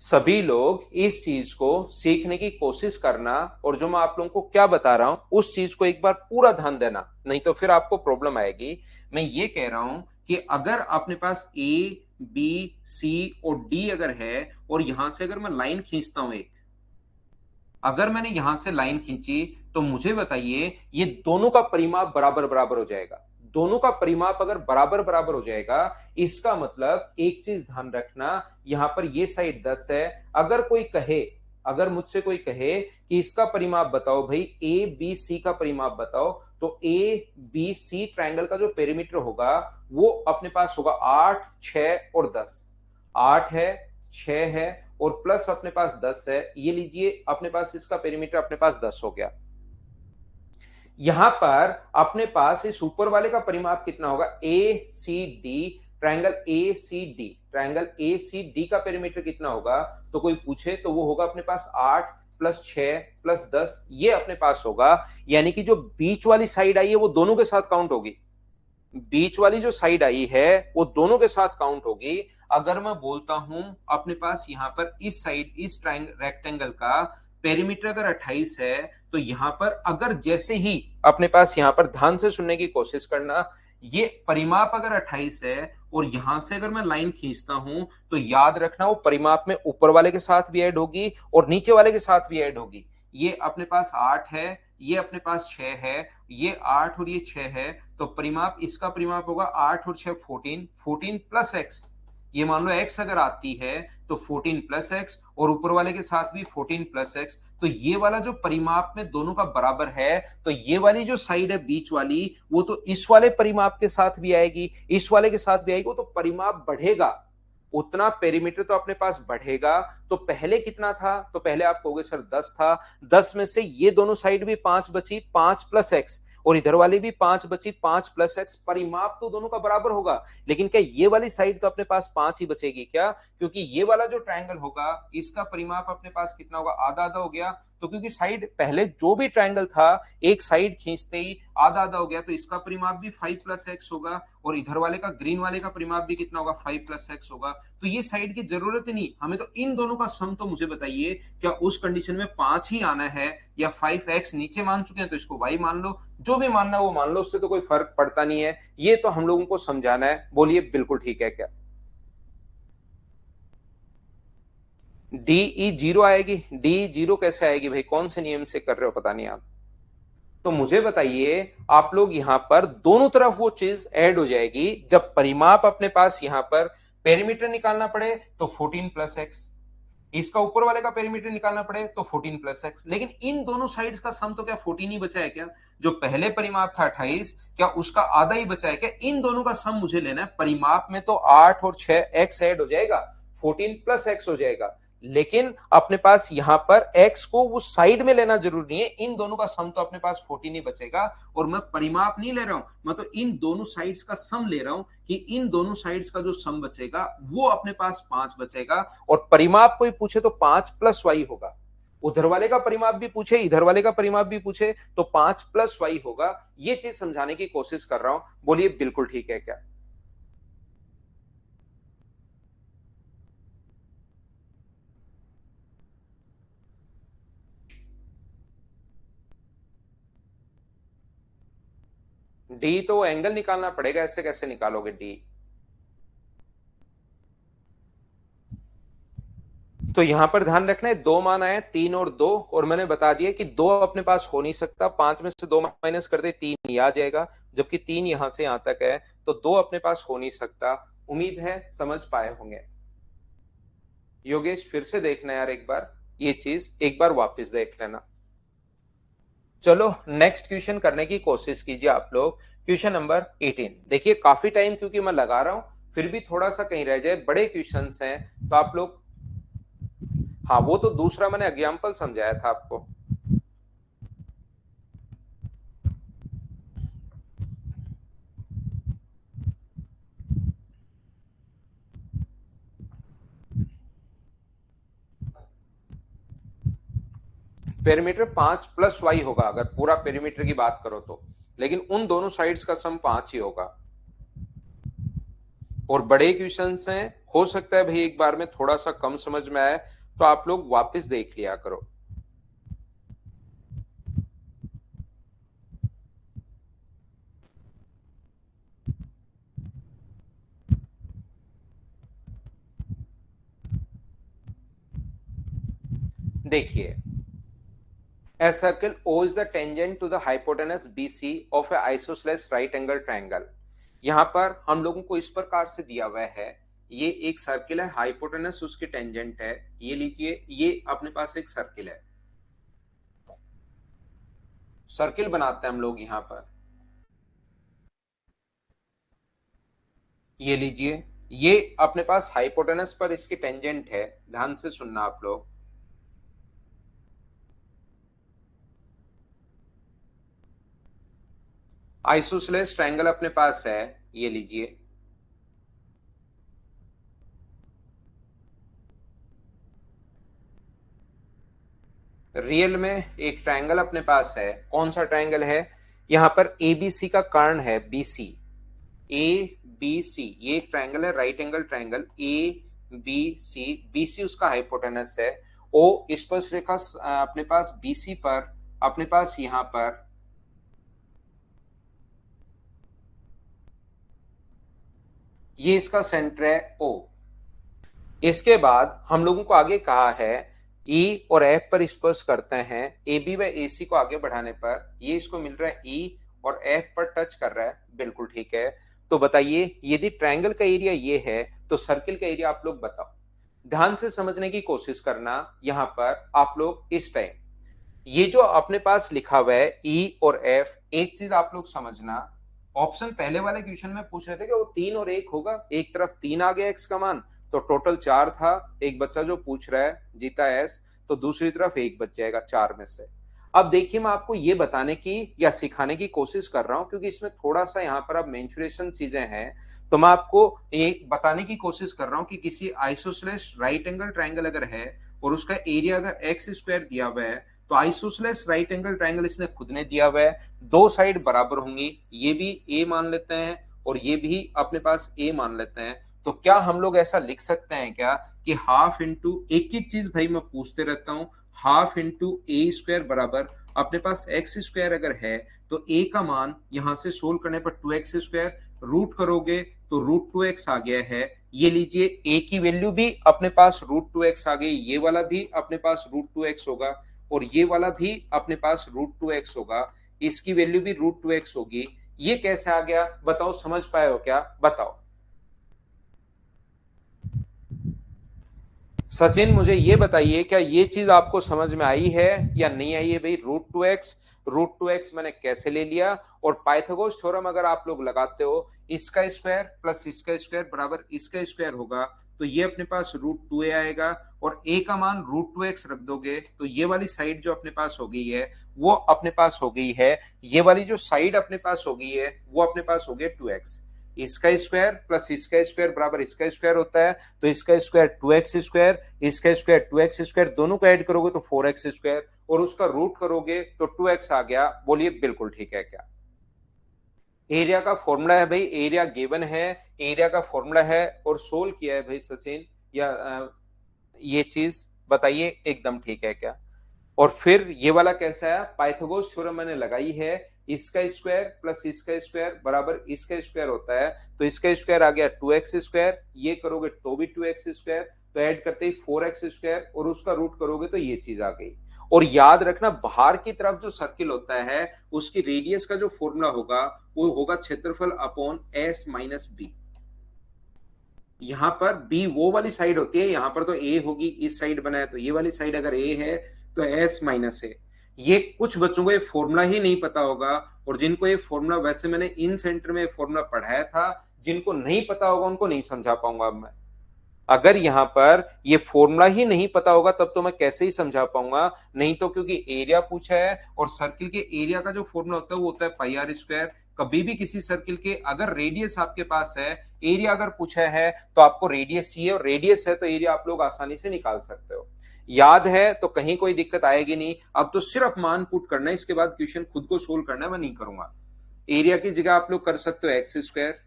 सभी लोग इस चीज को सीखने की कोशिश करना, और जो मैं आप लोगों को क्या बता रहा हूं उस चीज को एक बार पूरा ध्यान देना, नहीं तो फिर आपको प्रॉब्लम आएगी। मैं ये कह रहा हूं कि अगर अपने पास ए बी सी और डी अगर है, और यहां से अगर मैं लाइन खींचता हूं एक, अगर मैंने यहां से लाइन खींची, तो मुझे बताइए ये दोनों का परिमाप बराबर बराबर हो जाएगा। दोनों का परिमाप अगर बराबर बराबर हो जाएगा, इसका मतलब एक चीज ध्यान रखना, यहां पर ये साइड 10 है। अगर कोई कहे, अगर मुझसे कोई कहे कि इसका परिमाप बताओ भाई, ए बी सी का परिमाप बताओ, तो ए बी सी ट्रायंगल का जो पेरीमीटर होगा वो अपने पास होगा 8, 6 और 10। 8 है, 6 है और प्लस अपने पास 10 है, ये लीजिए अपने पास इसका पेरीमीटर अपने पास 10 हो गया। यहां पर अपने पास इस ऊपर वाले का परिमाप कितना होगा, A C D, triangle A C D, triangle A C D का पेरीमीटर कितना होगा, तो कोई पूछे तो वो होगा अपने पास 8 प्लस 6 प्लस 10, ये अपने पास होगा। यानी कि जो बीच वाली साइड आई है वो दोनों के साथ काउंट होगी, बीच वाली जो साइड आई है वो दोनों के साथ काउंट होगी। अगर मैं बोलता हूं अपने पास यहां पर इस साइड, इस ट्रायंगल रेक्टेंगल का पेरीमीटर अगर 28 है, तो यहां पर अगर जैसे ही अपने पास, यहां पर ध्यान से सुनने की कोशिश करना, ये परिमाप अगर 28 है और यहां से अगर मैं लाइन खींचता हूं, तो याद रखना वो परिमाप में ऊपर वाले के साथ भी ऐड होगी और नीचे वाले के साथ भी ऐड होगी। ये अपने पास 8 है, ये अपने पास 6 है, ये 8 और ये 6 है, तो परिमाप, इसका परिमाप होगा 8 और 6 14, 14 प्लस एक्स, ये मान लो x अगर आती है तो 14 प्लस एक्स और ऊपर वाले के साथ भी 14 प्लस एक्स, तो ये वाला जो परिमाप में दोनों का बराबर है, तो ये वाली जो साइड है बीच वाली, वो तो इस वाले परिमाप के साथ भी आएगी, इस वाले के साथ भी आएगी, वो तो परिमाप बढ़ेगा, उतना पेरीमीटर तो अपने पास बढ़ेगा। तो पहले कितना था, तो पहले आप कहोगे सर 10 था, 10 में से ये दोनों साइड भी 5 बची, 5 प्लस एक्स, और इधर वाली भी 5 बची, 5 प्लस एक्स, परिमाप तो दोनों का बराबर होगा, लेकिन क्या ये वाली साइड तो अपने पास 5 ही बचेगी क्या, क्योंकि ये वाला जो ट्रायंगल होगा इसका परिमाप अपने पास कितना होगा, आधा आधा हो गया। तो क्योंकि साइड पहले जो भी ट्रायंगल था एक साइड खींचते ही आधा आधा हो गया, तो इसका परिमाप भी 5 प्लस एक्स होगा और इधर वाले का, ग्रीन वाले का परिमाप भी कितना होगा, 5 प्लस एक्स होगा। तो ये साइड की जरूरत ही नहीं हमें, तो इन दोनों का सम तो मुझे बताइए, क्या उस कंडीशन में 5 ही आना है या 5x नीचे मान चुके हैं तो इसको y मान लो, जो भी मानना वो मान लो, उससे तो कोई फर्क पड़ता नहीं है। ये तो हम लोगों को समझाना है, बोलिए बिल्कुल ठीक है क्या। डी ई जीरो आएगी, डी जीरो कैसे आएगी भाई, कौन से नियम से कर रहे हो पता नहीं आप। तो मुझे बताइए आप लोग, यहां पर दोनों तरफ वो चीज ऐड हो जाएगी जब परिमाप अपने पास यहां पर पेरीमीटर निकालना पड़े तो 14 प्लस एक्स, इसका ऊपर वाले का पेरीमीटर निकालना पड़े तो 14 प्लस एक्स, लेकिन इन दोनों साइड्स का सम तो क्या 14 ही बचा है क्या, जो पहले परिमाप था 28, क्या उसका आधा ही बचा है क्या, इन दोनों का सम मुझे लेना है। परिमाप में तो 8 और 6 एक्स ऐड हो जाएगा, 14 प्लस एक्स हो जाएगा, लेकिन अपने पास यहां पर x को वो साइड में लेना जरूरी नहीं है, इन दोनों का सम तो अपने पास 14 ही बचेगा। और मैं परिमाप नहीं ले रहा हूं, मैं तो इन दोनों साइड्स का सम ले रहा हूं कि इन दोनों साइड्स का जो सम बचेगा वो अपने पास 5 बचेगा। और परिमाप कोई पूछे तो 5 प्लस वाई होगा, उधर वाले का परिमाप भी पूछे इधर वाले का परिमाप भी पूछे तो 5 प्लस वाई होगा। ये चीज समझाने की कोशिश कर रहा हूं, बोलिए बिल्कुल ठीक है क्या। डी तो एंगल निकालना पड़ेगा, ऐसे कैसे निकालोगे डी। तो यहां पर ध्यान रखना है, दो मान आए 3 और 2, और मैंने बता दिया कि 2 अपने पास हो नहीं सकता, 5 में से 2 माइनस कर दे 3 ही आ जाएगा, जबकि 3 यहां से यहां तक है, तो 2 अपने पास हो नहीं सकता। उम्मीद है समझ पाए होंगे। योगेश फिर से देखना यार एक बार, ये चीज एक बार वापस देख लेना। चलो नेक्स्ट क्वेश्चन करने की कोशिश कीजिए आप लोग। क्वेश्चन नंबर 18 देखिए, काफी टाइम क्योंकि मैं लगा रहा हूं, फिर भी थोड़ा सा कहीं रह जाए, बड़े क्वेश्चंस हैं तो आप लोग, हाँ वो तो दूसरा मैंने एग्जाम्पल समझाया था आपको। पेरीमीटर 5 प्लस वाई होगा अगर पूरा पेरीमीटर की बात करो तो, लेकिन उन दोनों साइड्स का सम 5 ही होगा। और बड़े क्वेश्चंस हैं, हो सकता है भाई एक बार में थोड़ा सा कम समझ में आए, तो आप लोग वापस देख लिया करो। देखिए, a circle O is the tangent to the hypotenuse BC of a isosceles right angle triangle। यहां पर हम लोगों को इस प्रकार से दिया हुआ है, ये एक सर्किल है, हाइपोटेनस उसकी टेंजेंट है, ये लीजिए, ये अपने पास एक सर्किल है, सर्किल बनाते हैं हम लोग यहां पर, ये लीजिए, ये अपने पास हाइपोटेनस पर इसकी टेंजेंट है, ध्यान से सुनना आप लोग। आइसोसेलेस ट्रायंगल अपने पास है, ये लीजिए, रियल में एक ट्रायंगल अपने पास है, कौन सा ट्रायंगल है, यहां पर एबीसी का कर्ण है, बीसी, ए बी सी, ये एक ट्रायंगल है, right angle triangle, A B C, BC उसका हाइपोटेनस है, ओ स्पर्श रेखा अपने पास बीसी पर, अपने पास यहां पर ये इसका सेंटर है ओ। इसके बाद हम लोगों को आगे कहा है ई और एफ पर स्पर्श करते हैं, ए बी व ए सी को आगे बढ़ाने पर ये इसको मिल रहा है ई और एफ पर टच कर रहा है, बिल्कुल ठीक है। तो बताइए, यदि ट्रायंगल का एरिया ये है तो सर्किल का एरिया आप लोग बताओ। ध्यान से समझने की कोशिश करना, यहां पर आप लोग इस टाइम ये जो अपने पास लिखा हुआ है ई और एफ, एक चीज आप लोग समझना, ऑप्शन पहले वाले क्वेश्चन में पूछ रहे थे कि वो 3 और 1 होगा, एक तरफ 3 आ गया एक्स का मान, तो टोटल 4 था, एक बच्चा जो पूछ रहा है जीता एस, तो दूसरी तरफ एक बच जाएगा 4 में से। अब देखिए, मैं आपको ये बताने की या सिखाने की कोशिश कर रहा हूं, क्योंकि इसमें थोड़ा सा यहाँ पर अब मेंचुरेशन चीजें हैं, तो मैं आपको ये बताने की कोशिश कर रहा हूं कि किसी आइसोसेलेस राइट एंगल ट्रायंगल अगर है और उसका एरिया अगर एक्स स्क्वायर दिया हुआ है, तो आइसोसेलेस राइट एंगल ट्रायंगल इसने खुद ने दिया हुआ है, दो साइड बराबर होंगी, ये भी ए मान लेते हैं और ये भी अपने पास ए मान लेते हैं। तो क्या हम लोग ऐसा लिख सकते हैं क्या कि हाफ इंटू, एक एक चीज भाई मैं पूछते रहता हूं, हाफ इंटू ए स्क्वायर बराबर अपने पास एक्स स्क्वायर अगर है, तो ए का मान यहां से सोल्व करने पर 2x स्क्वायर, रूट करोगे तो रूट 2x आ गया है, ये लीजिए, ए की वैल्यू भी अपने पास रूट 2x आ गई, ये वाला भी अपने पास रूट 2x होगा और ये वाला भी अपने पास रूट 2x होगा, इसकी वैल्यू भी रूट 2x होगी। ये कैसे आ गया बताओ, समझ पाए हो क्या, बताओ सचिन, मुझे ये बताइए, क्या ये चीज आपको समझ में आई है या नहीं आई है भाई। रूट टू एक्स मैंने कैसे ले लिया, और पाइथागोरस थ्योरम अगर आप लोग लगाते हो, इसका स्क्वायर प्लस इसका स्क्वायर बराबर इसका स्क्वायर होगा, तो ये अपने पास रूट 2a आएगा, और a का मान रूट 2x रख दोगे तो ये वाली साइड जो अपने पास हो गई है वो अपने पास हो गई है, ये वाली जो साइड अपने पास हो गई है वो अपने पास हो गया 2x, इसका स्क्वायर प्लस इसका स्क्वायर बराबर इसका स्क्वायर होता है, तो इसका स्क्वायर 2x स्क्वायर, इसका स्क्वायर 2x स्क्वायर, दोनों को ऐड करोगे तो 4x स्क्वायर, और उसका रूट करोगे तो 2x आ गया। बोलिए बिल्कुल ठीक है क्या। एरिया का फॉर्मूला है भाई, एरिया गिवन है, एरिया का फॉर्मूला है और सोल्व किया है भाई सचिन, या ये चीज बताइए एकदम ठीक है क्या। और फिर ये वाला कैसा है, पाइथागोरस थ्योरम मैंने लगाई है, इसका स्क्वायर प्लस इसका स्क्वायर बराबर इसका स्क्वायर होता है, तो इसका स्क्वायर आ गया 2x स्क्वायर, ये करोगे तो भी 2x स्क्वायर, तो ऐड करते ही 4x स्क्वायर और उसका रूट करोगे तो ये चीज आ गई। और याद रखना, बाहर की तरफ जो सर्किल होता है उसकी रेडियस का जो फॉर्मूला होगा वो होगा क्षेत्रफल अपॉन एस माइनस बी। यहां पर बी वो वाली साइड होती है, यहां पर तो ए होगी, इस साइड बनाया तो ये वाली साइड अगर ए है तो एस माइनस ए, ये कुछ बच्चों को ये फॉर्मूला ही नहीं पता होगा, और जिनको ये फॉर्मूला, वैसे मैंने इन सेंटर में फॉर्मूला पढ़ाया था, जिनको नहीं पता होगा उनको नहीं समझा पाऊंगा अब मैं। अगर यहाँ पर ये फॉर्मूला ही नहीं पता होगा तब तो मैं कैसे ही समझा पाऊंगा। नहीं तो क्योंकि एरिया पूछा है, और सर्किल के एरिया का जो फॉर्मूला होता है वो होता है पाई आर स्क्वायर। कभी भी किसी सर्किल के अगर रेडियस आपके पास है, एरिया अगर पूछा है तो आपको रेडियस चाहिए, और रेडियस है तो एरिया आप लोग आसानी से निकाल सकते हो। याद है तो कहीं कोई दिक्कत आएगी नहीं। अब तो सिर्फ मान पुट करना है, इसके बाद क्वेश्चन खुद को सोल्व करना है, मैं नहीं करूंगा। एरिया की जगह आप लोग कर सकते हो एक्स स्क्वायर,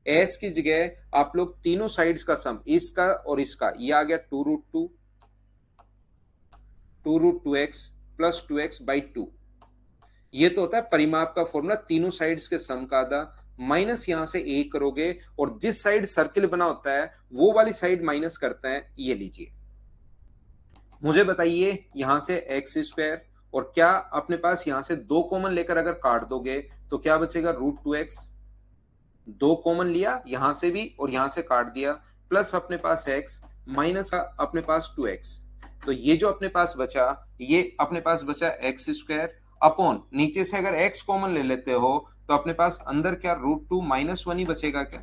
एस की जगह आप लोग तीनों साइड्स का सम, इसका और इसका, ये आ गया 2√2, 2√2x प्लस 2x/2। ये तो होता है परिमाप का फॉर्मूला, तीनों साइड्स के सम का आधा, माइनस यहां से ए करोगे, और जिस साइड सर्किल बना होता है वो वाली साइड माइनस करते हैं। ये लीजिए, मुझे बताइए यहां से एक्स स्क्वायर, और क्या अपने पास यहां से दो कॉमन लेकर अगर काट दोगे तो क्या बचेगा, √2x। दो कॉमन लिया यहां से भी और यहां से काट दिया, प्लस अपने पास x, माइनस अपने पास 2x। तो ये जो अपने पास बचा, ये अपने पास बचा एक्स स्क्वायर अपॉन, नीचे से अगर x कॉमन ले लेते हो तो अपने पास अंदर क्या √2 -1 ही बचेगा क्या,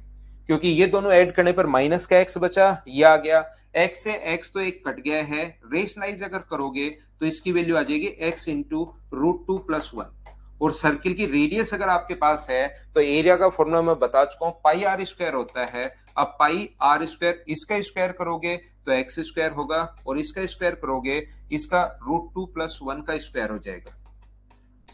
क्योंकि ये दोनों ऐड करने पर माइनस का x बचा, ये आ गया। x से x तो एक कट गया है, रेशनलाइज अगर करोगे तो इसकी वैल्यू आ जाएगी x इंटू √2 + 1। और सर्किल की रेडियस अगर आपके पास है तो एरिया का फॉर्मूला मैं बता चुका हूं, पाई आर स्क्वायर होता है। अब पाई आर स्क्वायर, इसका स्क्वायर करोगे तो एक्स स्क्वायर होगा, और इसका स्क्वायर करोगे, इसका √2 + 1 का स्क्वायर हो जाएगा।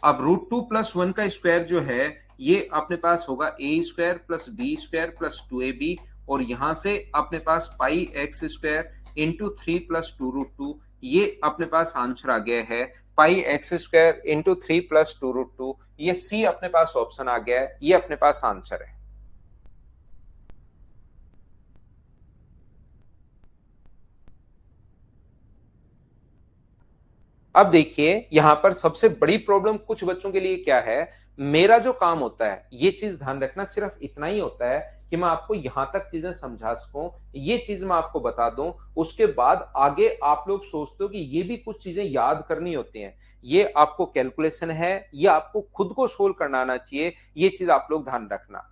अब √2 + 1 का स्क्वायर जो है ये अपने पास होगा A square plus B square plus 2ab, और यहां से अपने पास पाई एक्स स्क्वायर इंटू 3 + 2√2, ये अपने पास आंसर आ गया है पाई एक्स स्क्वायर इंटू 3 + 2√2। ये सी अपने पास ऑप्शन आ गया है, ये अपने पास आंसर है। अब देखिए यहां पर सबसे बड़ी प्रॉब्लम कुछ बच्चों के लिए क्या है, मेरा जो काम होता है, ये चीज ध्यान रखना, सिर्फ इतना ही होता है कि मैं आपको यहां तक चीजें समझा सकूं, ये चीज मैं आपको बता दूं। उसके बाद आगे आप लोग सोचते हो कि ये भी कुछ चीजें याद करनी होती हैं, ये आपको कैलकुलेशन है, ये आपको खुद को सोल्व करना आना चाहिए, ये चीज आप लोग ध्यान रखना।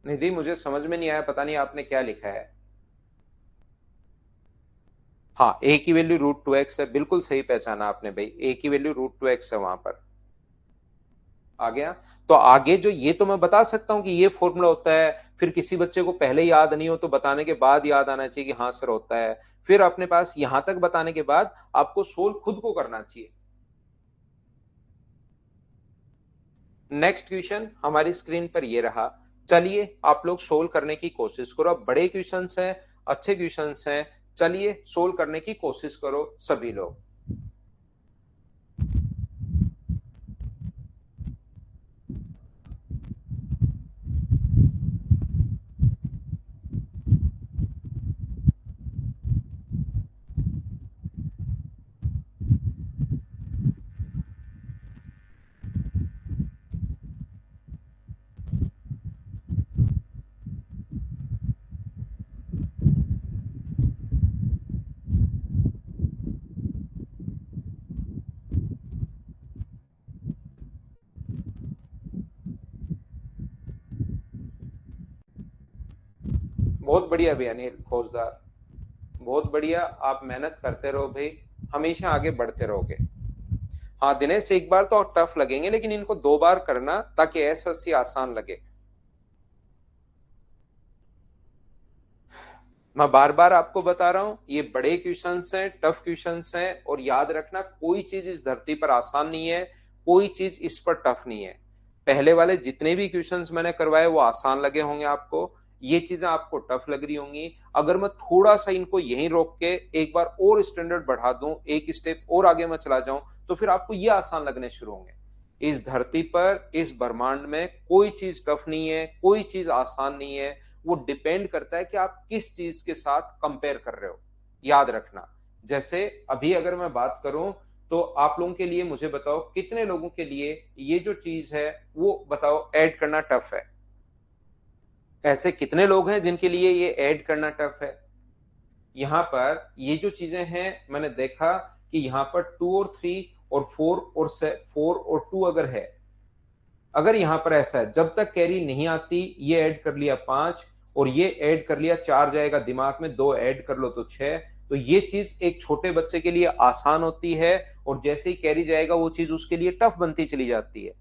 निधि, मुझे समझ में नहीं आया, पता नहीं आपने क्या लिखा है। हाँ, ए की वैल्यू √2x है, बिल्कुल सही पहचाना आपने भाई, ए की वैल्यू √2x है वहां पर। आ गया। तो आगे जो, ये तो मैं बता सकता हूं कि ये फॉर्मूला होता है, फिर किसी बच्चे को पहले याद नहीं हो तो बताने के बाद याद आना चाहिए कि हाँ सर होता है, फिर अपने पास यहां तक बताने के बाद आपको सोल्व खुद को करना चाहिए। नेक्स्ट क्वेश्चन हमारी स्क्रीन पर ये रहा, चलिए आप लोग सोल्व करने की कोशिश करो। अब बड़े क्वेश्चंस हैं, अच्छे क्वेश्चंस हैं, चलिए सोल्व करने की कोशिश करो सभी लोग। बहुत बढ़िया भैया अनिल फौजदार, बहुत बढ़िया, आप मेहनत करते रहो भाई, हमेशा आगे बढ़ते रहोगे। हाँ दिनेश, एक बार तो टफ लगेंगे लेकिन इनको दो बार करना ताकि एसएससी आसान लगे। मैं बार बार आपको बता रहा हूं, ये बड़े क्वेश्चंस हैं, टफ क्वेश्चंस हैं, और याद रखना कोई चीज इस धरती पर आसान नहीं है, कोई चीज इस पर टफ नहीं है। पहले वाले जितने भी क्वेश्चंस मैंने करवाए वो आसान लगे होंगे आपको, ये चीजें आपको टफ लग रही होंगी। अगर मैं थोड़ा सा इनको यहीं रोक के एक बार और स्टैंडर्ड बढ़ा दूं, एक स्टेप और आगे मैं चला जाऊं, तो फिर आपको ये आसान लगने शुरू होंगे। इस धरती पर, इस ब्रह्मांड में कोई चीज टफ नहीं है, कोई चीज आसान नहीं है। वो डिपेंड करता है कि आप किस चीज के साथ कंपेयर कर रहे हो। याद रखना। जैसे अभी अगर मैं बात करूं तो आप लोगों के लिए मुझे बताओ कितने लोगों के लिए ये जो चीज है वो बताओ ऐड करना टफ है? ऐसे कितने लोग हैं जिनके लिए ये ऐड करना टफ है? यहाँ पर ये जो चीजें हैं मैंने देखा कि यहाँ पर 2 और 3 और 4 और 4 और 2 अगर है, अगर यहाँ पर ऐसा है जब तक कैरी नहीं आती ये ऐड कर लिया 5 और ये ऐड कर लिया 4 जाएगा दिमाग में, 2 ऐड कर लो तो 6। तो ये चीज एक छोटे बच्चे के लिए आसान होती है और जैसे ही कैरी जाएगा वो चीज उसके लिए टफ बनती चली जाती है।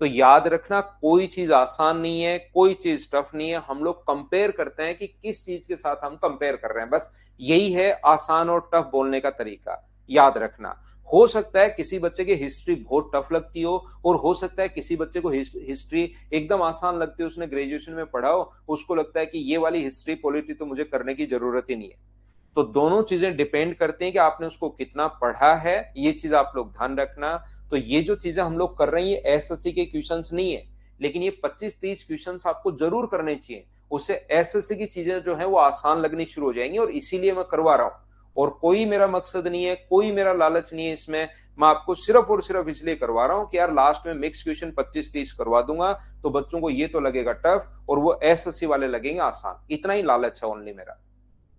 तो याद रखना कोई चीज आसान नहीं है, कोई चीज टफ नहीं है। हम लोग कंपेयर करते हैं कि किस चीज के साथ हम कंपेयर कर रहे हैं, बस यही है आसान और टफ बोलने का तरीका। याद रखना हो सकता है किसी बच्चे की हिस्ट्री बहुत टफ लगती हो और हो सकता है किसी बच्चे को हिस्ट्री एकदम आसान लगती है, उसने ग्रेजुएशन में पढ़ा हो, उसको लगता है कि ये वाली हिस्ट्री पॉलिटी तो मुझे करने की जरूरत ही नहीं है। तो दोनों चीजें डिपेंड करती हैं कि आपने उसको कितना पढ़ा है, ये चीज आप लोग ध्यान रखना। तो ये जो चीजें हम लोग कर रहे हैं ये एसएससी के क्वेश्चंस नहीं है, लेकिन ये 25-30 क्वेश्चंस आपको जरूर करने चाहिए, उससे एसएससी की चीजें जो है वो आसान लगनी शुरू हो जाएंगी और इसीलिए मैं करवा रहा हूं। और कोई मेरा मकसद नहीं है, कोई मेरा लालच नहीं है इसमें, मैं आपको सिर्फ और सिर्फ इसलिए करवा रहा हूं कि यार लास्ट में मिक्स क्वेश्चन 25-30 करवा दूंगा तो बच्चों को ये तो लगेगा टफ और वो एसएससी वाले लगेंगे आसान, इतना ही लालच है ओनली मेरा।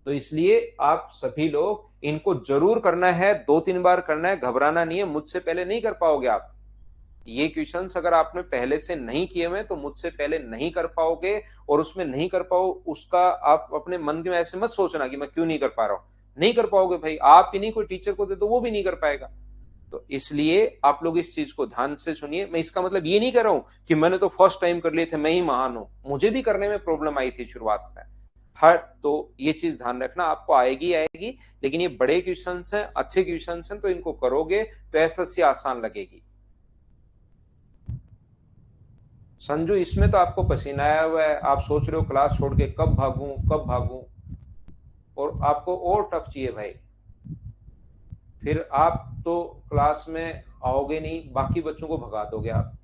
तो इसलिए आप सभी लोग इनको जरूर करना है, 2-3 बार करना है, घबराना नहीं है। मुझसे पहले नहीं कर पाओगे आप ये क्वेश्चंस, अगर आपने पहले से नहीं किए हुए तो मुझसे पहले नहीं कर पाओगे। और उसमें नहीं कर पाओ उसका आप अपने मन में ऐसे मत सोचना कि मैं क्यों नहीं कर पा रहा हूं, नहीं कर पाओगे भाई, आप ही नहीं कोई टीचर को दे तो वो भी नहीं कर पाएगा। तो इसलिए आप लोग इस चीज को ध्यान से सुनिए। मैं इसका मतलब ये नहीं कर रहा हूं कि मैंने तो फर्स्ट टाइम कर लिए थे मैं ही महान हूं, मुझे भी करने में प्रॉब्लम आई थी शुरुआत में। हर तो ये चीज ध्यान रखना आपको आएगी आएगी, लेकिन ये बड़े क्वेश्चन हैं, अच्छे क्वेश्चन हैं, तो इनको करोगे तो एसएससी आसान लगेगी। संजू इसमें तो आपको पसीना आया हुआ है, आप सोच रहे हो क्लास छोड़ के कब भागूं कब भागूं, और आपको और टफ चाहिए भाई। फिर आप तो क्लास में आओगे नहीं, बाकी बच्चों को भगा दोगे आप।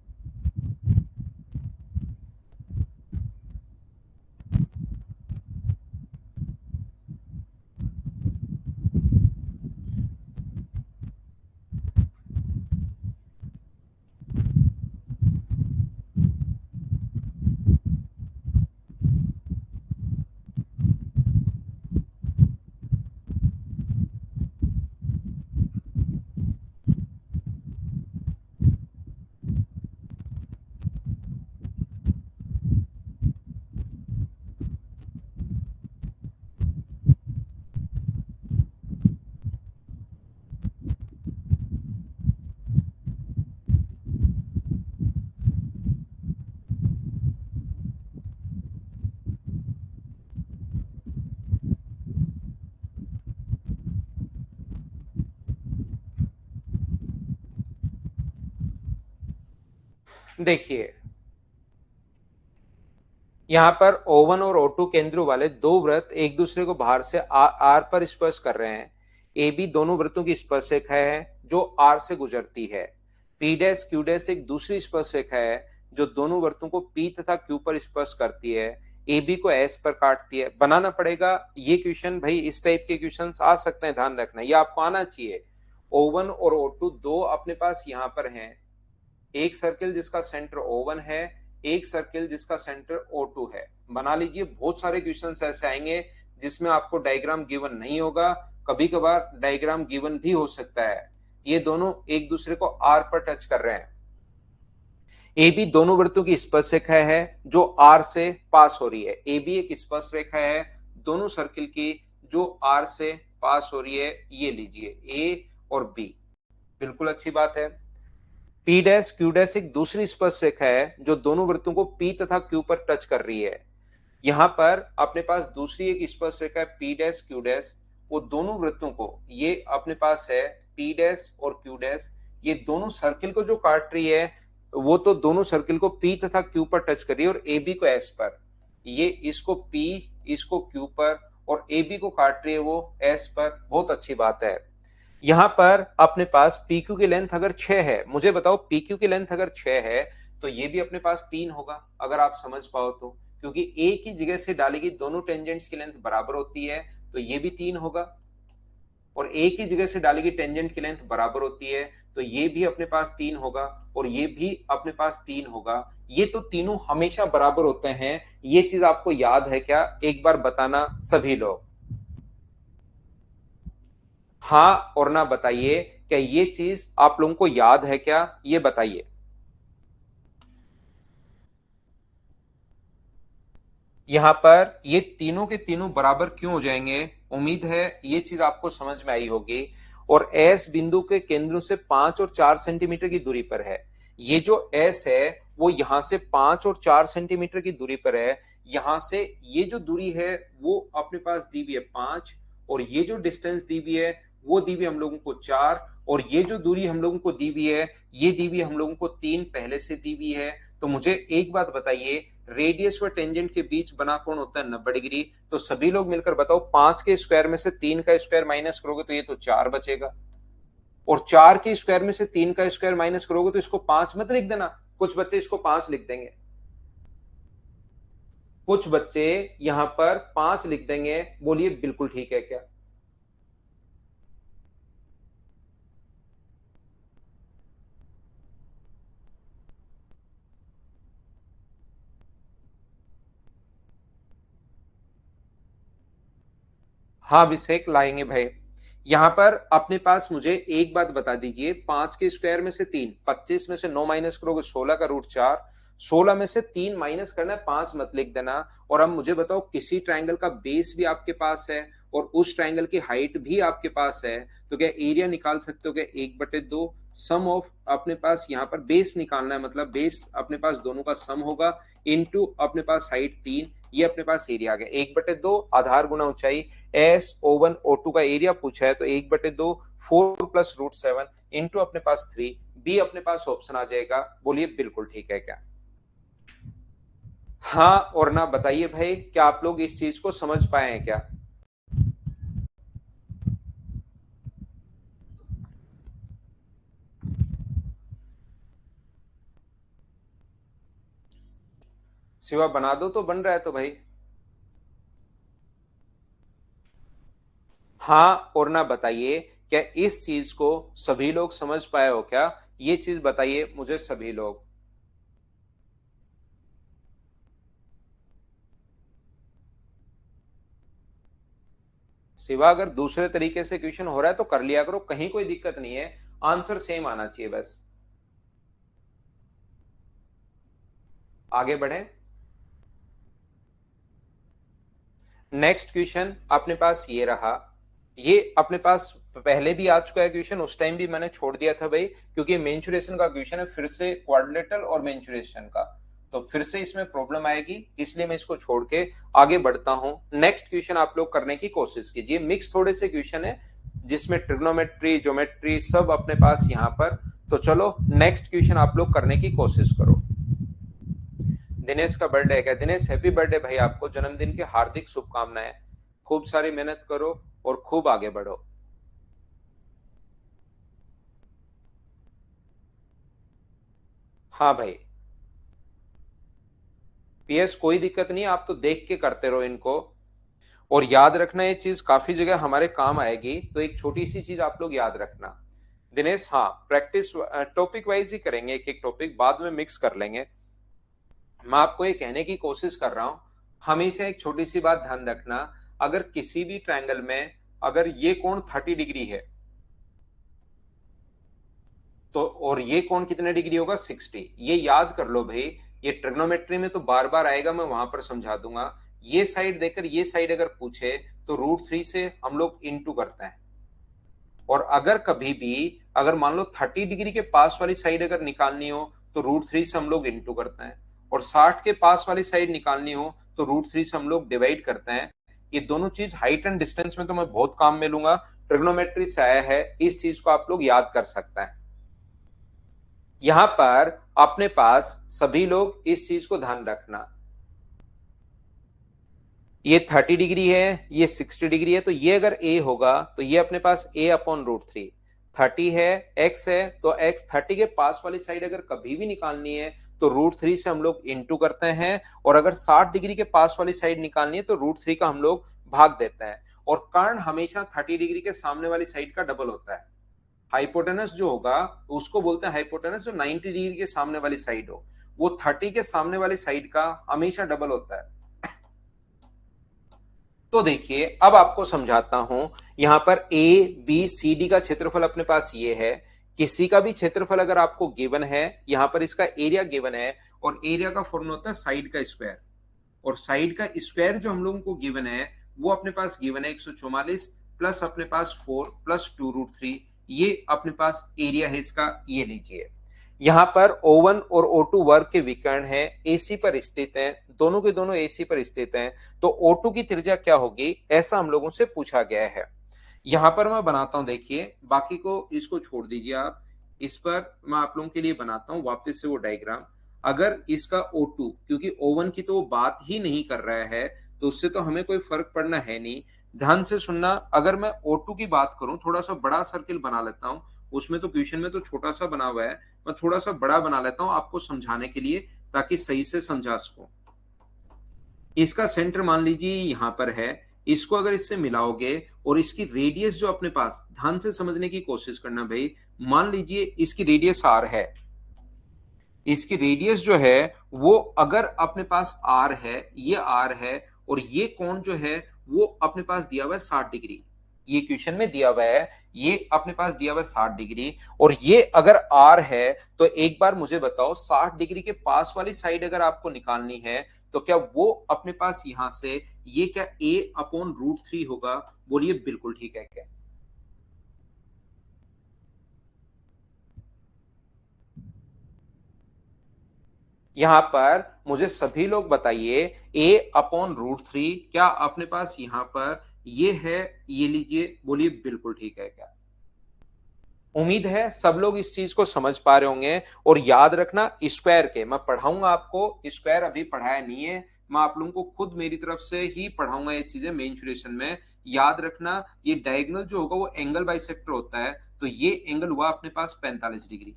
देखिए यहाँ पर O1 और O2 केंद्रों वाले दो वृत्त एक दूसरे को बाहर से आर पर स्पर्श कर रहे हैं। ए बी दोनों वृत्तों की स्पर्श रेखा है जो आर से गुजरती है। पी डैश क्यू डैश एक दूसरी स्पर्श रेखा है जो दोनों वृत्तों को पी तथा क्यू पर स्पर्श करती है। ए बी को एस पर काटती है। बनाना पड़ेगा ये क्वेश्चन भाई, इस टाइप के क्वेश्चन आ सकते हैं, ध्यान रखना ये आपको आना चाहिए। O1 और O2 दो अपने पास यहाँ पर हैं, एक सर्किल जिसका सेंटर O1 है, एक सर्किल जिसका सेंटर O2 है। बना लीजिए, बहुत सारे क्वेश्चंस ऐसे आएंगे जिसमें आपको डायग्राम गिवन नहीं होगा, कभी कभार डायग्राम गिवन भी हो सकता है। ये दोनों एक दूसरे को आर पर टच कर रहे हैं। ए बी दोनों वृत्तों की स्पर्श रेखा है जो आर से पास हो रही है। ए बी एक स्पर्श रेखा है दोनों सर्किल की जो आर से पास हो रही है। ये लीजिए ए और बी, बिल्कुल अच्छी बात है। पी डैश क्यू डैश एक दूसरी स्पर्श रेखा है जो दोनों वृत्तों को पी तथा क्यू पर टच कर रही है। यहां पर अपने पास दूसरी एक स्पर्श रेखा है पी डैश क्यू डैश, वो दोनों वृत्तों को, ये अपने पास है पी डैश और क्यू डैश, ये दोनों सर्किल को जो काट रही है वो तो दोनों सर्किल को पी तथा क्यू पर टच कर रही है और ए बी को एस पर। ये इसको पी इसको क्यू पर और ए बी को काट रही है वो एस पर। बहुत अच्छी बात है। यहां पर अपने पास PQ की लेंथ अगर 6 है, मुझे बताओ PQ की लेंथ अगर 6 है तो ये भी अपने पास 3 होगा, अगर आप समझ पाओ तो, क्योंकि एक ही जगह से डाली गई दोनों टेंजेंट्स की लेंथ बराबर होती है तो ये भी 3 होगा। और एक ही जगह से डालेगी टेंजेंट की लेंथ बराबर होती है, तो ये भी अपने पास 3 होगा और ये भी अपने पास 3 होगा। ये तो तीनों हमेशा बराबर होते हैं। ये चीज आपको याद है क्या? एक बार बताना सभी लोग। हाँ और ना बताइए, क्या ये चीज आप लोगों को याद है क्या? ये बताइए। यहां पर ये तीनों के तीनों बराबर क्यों हो जाएंगे? उम्मीद है ये चीज आपको समझ में आई होगी। और एस बिंदु के केंद्रों से 5 और 4 सेंटीमीटर की दूरी पर है। ये जो एस है वो यहां से 5 और 4 सेंटीमीटर की दूरी पर है। यहां से ये जो दूरी है वो अपने पास दी हुई है 5, और ये जो डिस्टेंस दी हुई है वो दी हुई हम लोगों को 4, और ये जो दूरी हम लोगों को दी हुई है ये दी हुई हम लोगों को 3 पहले से दी हुई है। तो मुझे एक बात बताइए, रेडियस व टेंजेंट के बीच बना कोण होता है 90 डिग्री। तो सभी लोग मिलकर बताओ, 5 के स्क्वायर में से 3 का स्क्वायर माइनस करोगे तो ये तो 4 बचेगा, और 4 के स्क्वायर में से 3 का स्क्वायर माइनस करोगे तो इसको 5 मत लिख देना। कुछ बच्चे इसको 5 लिख देंगे, कुछ बच्चे यहां पर 5 लिख देंगे। बोलिए बिल्कुल ठीक है क्या? हाँ अभिषेक लाएंगे भाई। यहां पर अपने पास मुझे एक बात बता दीजिए, 5 के स्क्वायर में से 3, 25 में से 9 माइनस करोगे 16 का रूट 4, 16 में से 3 माइनस करना है, 5 मत लिख देना। और अब मुझे बताओ, किसी ट्रायंगल का बेस भी आपके पास है और उस ट्रायंगल की हाइट भी आपके पास है, तो क्या एरिया निकाल सकते हो क्या? 1/2 सम ऑफ, अपने पास यहाँ पर बेस निकालना है, मतलब बेस अपने पास दोनों का सम होगा, इनटू अपने पास हाइट 3, ये अपने पास एरिया आ गया 1/2 आधार गुना ऊंचाई। एस O1 O2 का एरिया पूछा है तो 1/2 4 प्लस रूट 7 इंटू अपने पास 3, बी अपने पास ऑप्शन आ जाएगा। बोलिए बिल्कुल ठीक है क्या? हाँ और ना बताइए भाई, क्या आप लोग इस चीज को समझ पाए हैं क्या? सिवा बना दो तो बन रहा है तो भाई। हाँ और ना बताइए, क्या इस चीज को सभी लोग समझ पाए हो क्या? ये चीज बताइए मुझे सभी लोग। सिवा अगर दूसरे तरीके से क्वेश्चन हो रहा है तो कर लिया करो, कहीं कोई दिक्कत नहीं है, आंसर सेम आना चाहिए बस। आगे बढ़े। नेक्स्ट क्वेश्चन अपने पास ये रहा। ये अपने पास पहले भी आ चुका है क्वेश्चन, उस टाइम भी मैंने छोड़ दिया था भाई, क्योंकि मेंसुरेशन का क्वेश्चन है, फिर से क्वाड्रिलेटरल और मेंसुरेशन का, तो फिर से इसमें प्रॉब्लम आएगी, इसलिए मैं इसको छोड़ के आगे बढ़ता हूं। नेक्स्ट क्वेश्चन आप लोग करने की कोशिश कीजिए। मिक्स थोड़े से क्वेश्चन है जिसमें ट्रिग्नोमेट्री ज्योमेट्री सब अपने पास यहाँ पर। तो चलो नेक्स्ट क्वेश्चन आप लोग करने की कोशिश करो। दिनेश का बर्थडे है क्या? दिनेश हैप्पी बर्थडे भाई, आपको जन्मदिन की हार्दिक शुभकामनाएं। खूब सारी मेहनत करो और खूब आगे बढ़ो। हाँ भाई। पीएस कोई दिक्कत नहीं, आप तो देख के करते रहो इनको। और याद रखना ये चीज काफी जगह हमारे काम आएगी, तो एक छोटी सी चीज आप लोग याद रखना। दिनेश हाँ, प्रैक्टिस टॉपिक वाइज ही करेंगे, एक एक टॉपिक बाद में मिक्स कर लेंगे। मैं आपको ये कहने की कोशिश कर रहा हूं, हमेशा एक छोटी सी बात ध्यान रखना। अगर किसी भी ट्रायंगल में अगर ये कोण 30 डिग्री है, तो और ये कोण कितने डिग्री होगा? 60। ये याद कर लो भाई। ये ट्रिग्नोमेट्री में तो बार बार आएगा, मैं वहां पर समझा दूंगा। ये साइड देकर ये साइड अगर पूछे तो √3 से हम लोग इंटू करते हैं। और अगर कभी भी अगर मान लो 30 डिग्री के पास वाली साइड अगर निकालनी हो तो √3 से हम लोग इंटू करते हैं, और 60 के पास वाली साइड निकालनी हो तो √3 से हम लोग डिवाइड करते हैं। ये दोनों चीज हाइट एंड डिस्टेंस में तो मैं बहुत काम में लूंगा, ट्रिग्नोमेट्री से आया है, इस चीज को आप लोग याद कर सकते हैं। यहां पर अपने पास सभी लोग इस चीज को ध्यान रखना, ये 30 डिग्री है, ये 60 डिग्री है, तो ये अगर ए होगा तो ये अपने पास A/√3। 30 है, x है, तो x 30 के पास वाली साइड अगर कभी भी निकालनी है तो √3 से हम लोग इंटू करते हैं, और अगर 60 डिग्री के पास वाली साइड निकालनी है तो √3 का हम लोग भाग देते हैं। और कर्ण हमेशा 30 डिग्री के सामने वाली साइड का डबल होता है। हाइपोटेनस जो होगा उसको बोलते हैं हाइपोटेनस, जो 90 डिग्री के सामने वाली साइड हो वो 30 के सामने वाली साइड का हमेशा डबल होता है। तो देखिए अब आपको समझाता हूं, यहां पर ए बी सी डी का क्षेत्रफल अपने पास ये है। किसी का भी क्षेत्रफल अगर आपको गिवन है, यहां पर इसका एरिया गिवन है, और एरिया का फॉर्मूला होता है साइड का स्क्वायर, और साइड का स्क्वायर जो हम लोगों को गिवन है वो अपने पास गिवन है 144 प्लस अपने पास 4 प्लस 2√3, ये अपने पास एरिया है इसका, ये लीजिए। यहां पर O1 और O2 वर्ग के विकर्ण है, एसी पर स्थित हैं, दोनों के दोनों एसी पर स्थित हैं, तो O2 की त्रिज्या क्या होगी ऐसा हम लोगों से पूछा गया है। यहां पर मैं बनाता हूं, देखिए बाकी को इसको छोड़ दीजिए आप, इस पर मैं आप लोगों के लिए बनाता हूं वापस से वो डायग्राम। अगर इसका O2, क्योंकि O1 की तो वो बात ही नहीं कर रहा है तो उससे तो हमें कोई फर्क पड़ना है नहीं। ध्यान से सुनना, अगर मैं O2 की बात करूं, थोड़ा सा बड़ा सर्किल बना लेता हूं, उसमें तो क्वेश्चन में तो छोटा सा बना हुआ है, मैं थोड़ा सा बड़ा बना लेता हूं आपको समझाने के लिए ताकि सही से समझा सकूं। इसका सेंटर मान लीजिए यहां पर है, इसको अगर इससे मिलाओगे और इसकी रेडियस जो अपने पास, ध्यान से समझने की कोशिश करना भाई, मान लीजिए इसकी रेडियस आर है, इसकी रेडियस जो है वो अगर अपने पास आर है, ये आर है, और ये कोण जो है वो अपने पास दिया हुआ है 60 डिग्री, ये क्वेश्चन में दिया हुआ है, ये अपने पास दिया हुआ है 60 डिग्री, और ये अगर आर है तो एक बार मुझे बताओ 60 डिग्री के पास वाली साइड अगर आपको निकालनी है तो क्या वो अपने पास यहां से ये क्या A/√3 होगा? बोलिए बिल्कुल ठीक है क्या? यहां पर मुझे सभी लोग बताइए, A/√3 क्या अपने पास यहां पर ये है, ये लीजिए, बोलिए बिल्कुल ठीक है क्या? उम्मीद है सब लोग इस चीज को समझ पा रहे होंगे। और याद रखना, स्क्वायर के मैं पढ़ाऊंगा आपको, स्क्वायर अभी पढ़ाया नहीं है, मैं आप लोगों को खुद मेरी तरफ से ही पढ़ाऊंगा ये चीजें मेंसुरेशन में। याद रखना, ये डायगोनल जो होगा वो एंगल बाइसेक्टर होता है, तो ये एंगल हुआ अपने पास 45 डिग्री।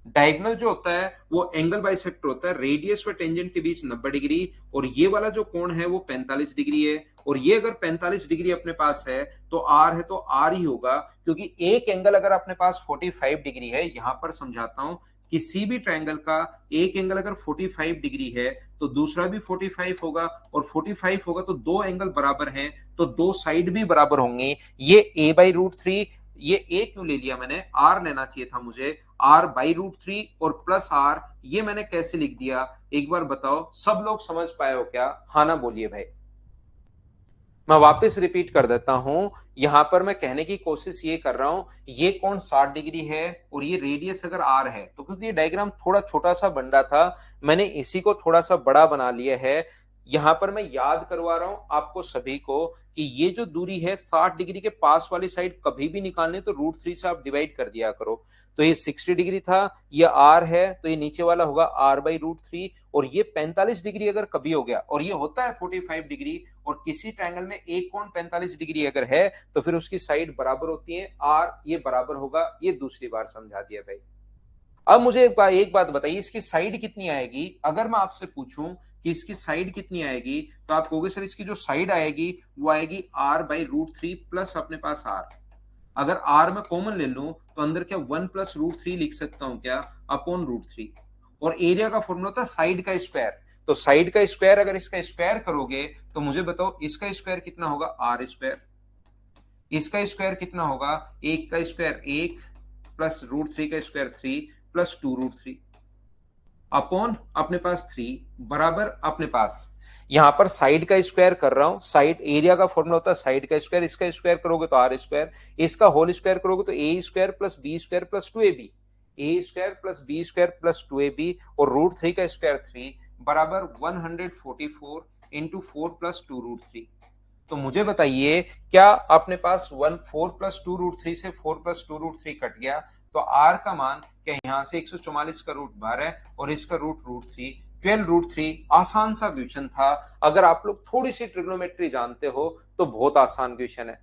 डायगोनल जो होता है वो एंगल बाइसेक्टर होता है, रेडियस व टेंजेंट के बीच 90 डिग्री, और ये वाला जो कोण है वो 45 डिग्री है। और ये अगर 45 डिग्री अपने पास है तो आर है तो आर ही होगा, क्योंकि एक एंगल अगर अपने पास 45 डिग्री है, यहां पर समझाता हूं, किसी भी ट्रायंगल का एक एंगल अगर 45 डिग्री है तो दूसरा भी 45 होगा, और 45 होगा तो दो एंगल बराबर हैं तो दो साइड भी बराबर होंगे। ये A/√3, ये ए क्यों ले लिया मैंने, आर लेना चाहिए था मुझे, R/√3 और प्लस आर, ये मैंने कैसे लिख दिया एक बार बताओ, सब लोग समझ पाए हो क्या? हाँ ना बोलिए भाई। मैं वापस रिपीट कर देता हूं, यहां पर मैं कहने की कोशिश ये कर रहा हूं, ये कोण 60 डिग्री है और ये रेडियस अगर आर है, तो क्योंकि ये डायग्राम थोड़ा छोटा सा बन रहा था, मैंने इसी को थोड़ा सा बड़ा बना लिया है। यहां पर मैं याद करवा रहा हूं आपको सभी को कि ये जो दूरी है 60 डिग्री के पास वाली साइड कभी भी निकालने तो √3 से आप डिवाइड कर दिया करो। तो ये 60 डिग्री था, ये आर है, तो ये नीचे वाला होगा R/√3, और ये 45 डिग्री अगर कभी हो गया, और ये होता है 45 डिग्री, और किसी ट्रायंगल में एक कोण 45 डिग्री अगर है तो फिर उसकी साइड बराबर होती है, आर ये बराबर होगा, ये दूसरी बार समझा दिया भाई। अब मुझे एक बात बताइए, इसकी साइड कितनी आएगी? अगर मैं आपसे पूछूं कि इसकी साइड कितनी आएगी तो आप कहोगे सर इसकी जो साइड आएगी वो आएगी R/√3 प्लस अपने पास आर। अगर आर में कॉमन ले लूं तो अंदर क्या 1 प्लस √3 लिख सकता हूं क्या, अपॉन √3। और एरिया का फॉर्मूला होता है साइड का स्क्वायर, तो साइड का स्क्वायर अगर इसका स्क्वायर करोगे तो मुझे बताओ इसका स्क्वायर कितना होगा, आर स्क्वायर। इसका स्क्वायर कितना होगा, एक का स्क्वायर एक, प्लस √3 का स्क्वायर 3, प्लस 2√3, अपॉन अपने पास 3, बराबर अपने पास, यहां पर साइड का स्क्वायर कर रहा हूं, साइड एरिया का फॉर्मूला होता है साइड का स्क्वायर, इसका स्क्वायर करोगे तो आर स्क्वायर, इसका होल स्क्वायर करोगे तो A square plus B square plus 2ab, A square plus B square plus 2ab, और √3 का स्क्वायर 3, बराबर 144 इंटू 4 प्लस 2√3। तो मुझे बताइए, क्या अपने पास 4 प्लस 2√3 से 4 प्लस 2√3 कट गया, तो आर का मान क्या यहाँ से 144 का रूट 12 और इसका रूट 12√3। आसान सा क्वेश्चन था, अगर आप लोग थोड़ी सी ट्रिग्नोमेट्री जानते हो तो बहुत आसान क्वेश्चन है।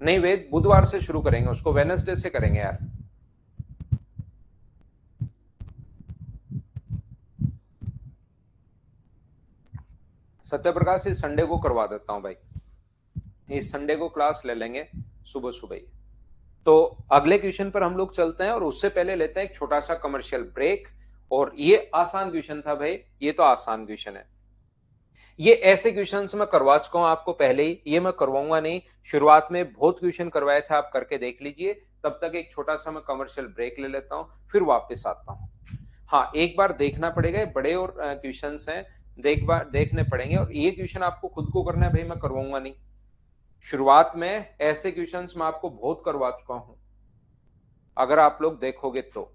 नहीं वेद, बुधवार से शुरू करेंगे उसको, वेडनेसडे से करेंगे यार। सत्यप्रकाश इस संडे को करवा देता हूं भाई, इस संडे को क्लास ले लेंगे सुबह सुबह ही। तो अगले क्वेश्चन पर हम लोग चलते हैं, और उससे पहले लेते हैं एक छोटा सा कमर्शियल ब्रेक। और ये आसान क्वेश्चन था भाई, ये तो आसान क्वेश्चन है। ये ऐसे क्वेश्चंस मैं करवा चुका हूं आपको पहले ही, ये मैं करवाऊंगा नहीं। शुरुआत में बहुत क्वेश्चन करवाए थे, आप करके देख लीजिए। तब तक एक छोटा सा मैं कमर्शियल ब्रेक ले लेता हूं, फिर वापस आता हूं। हाँ, एक बार देखना पड़ेगा, बड़े और क्वेश्चंस हैं, देखने पड़ेंगे। और ये क्वेश्चन आपको खुद को करना है भाई, मैं करवाऊंगा नहीं। शुरुआत में ऐसे क्वेश्चंस मैं आपको बहुत करवा चुका हूं, अगर आप लोग देखोगे तो।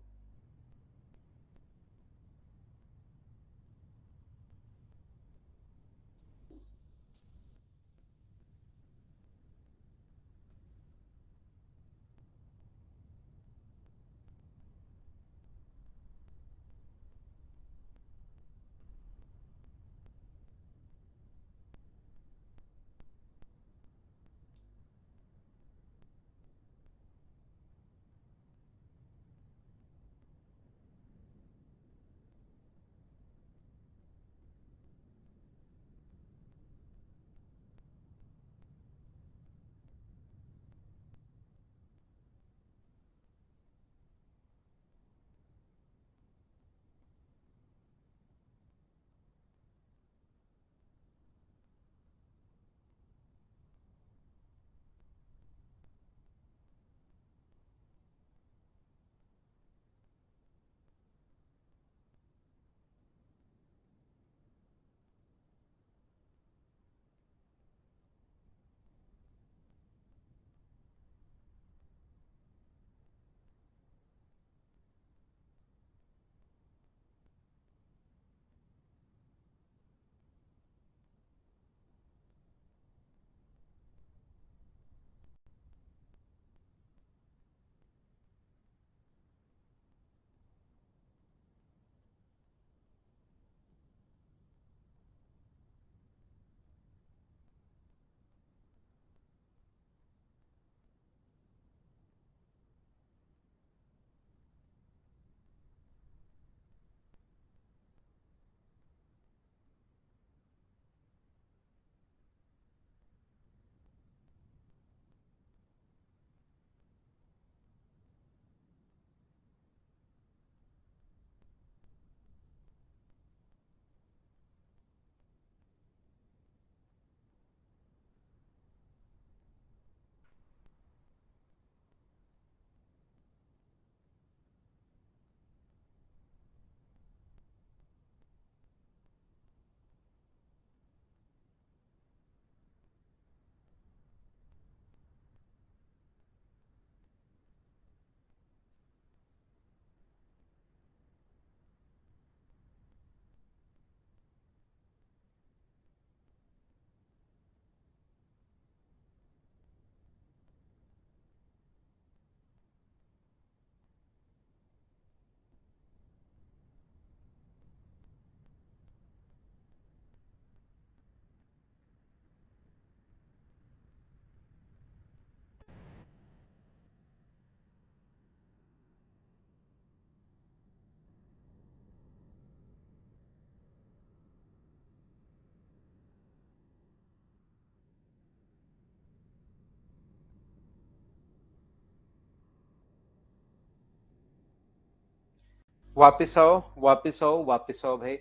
वापिस आओ, वापिस आओ, वापिस आओ भाई।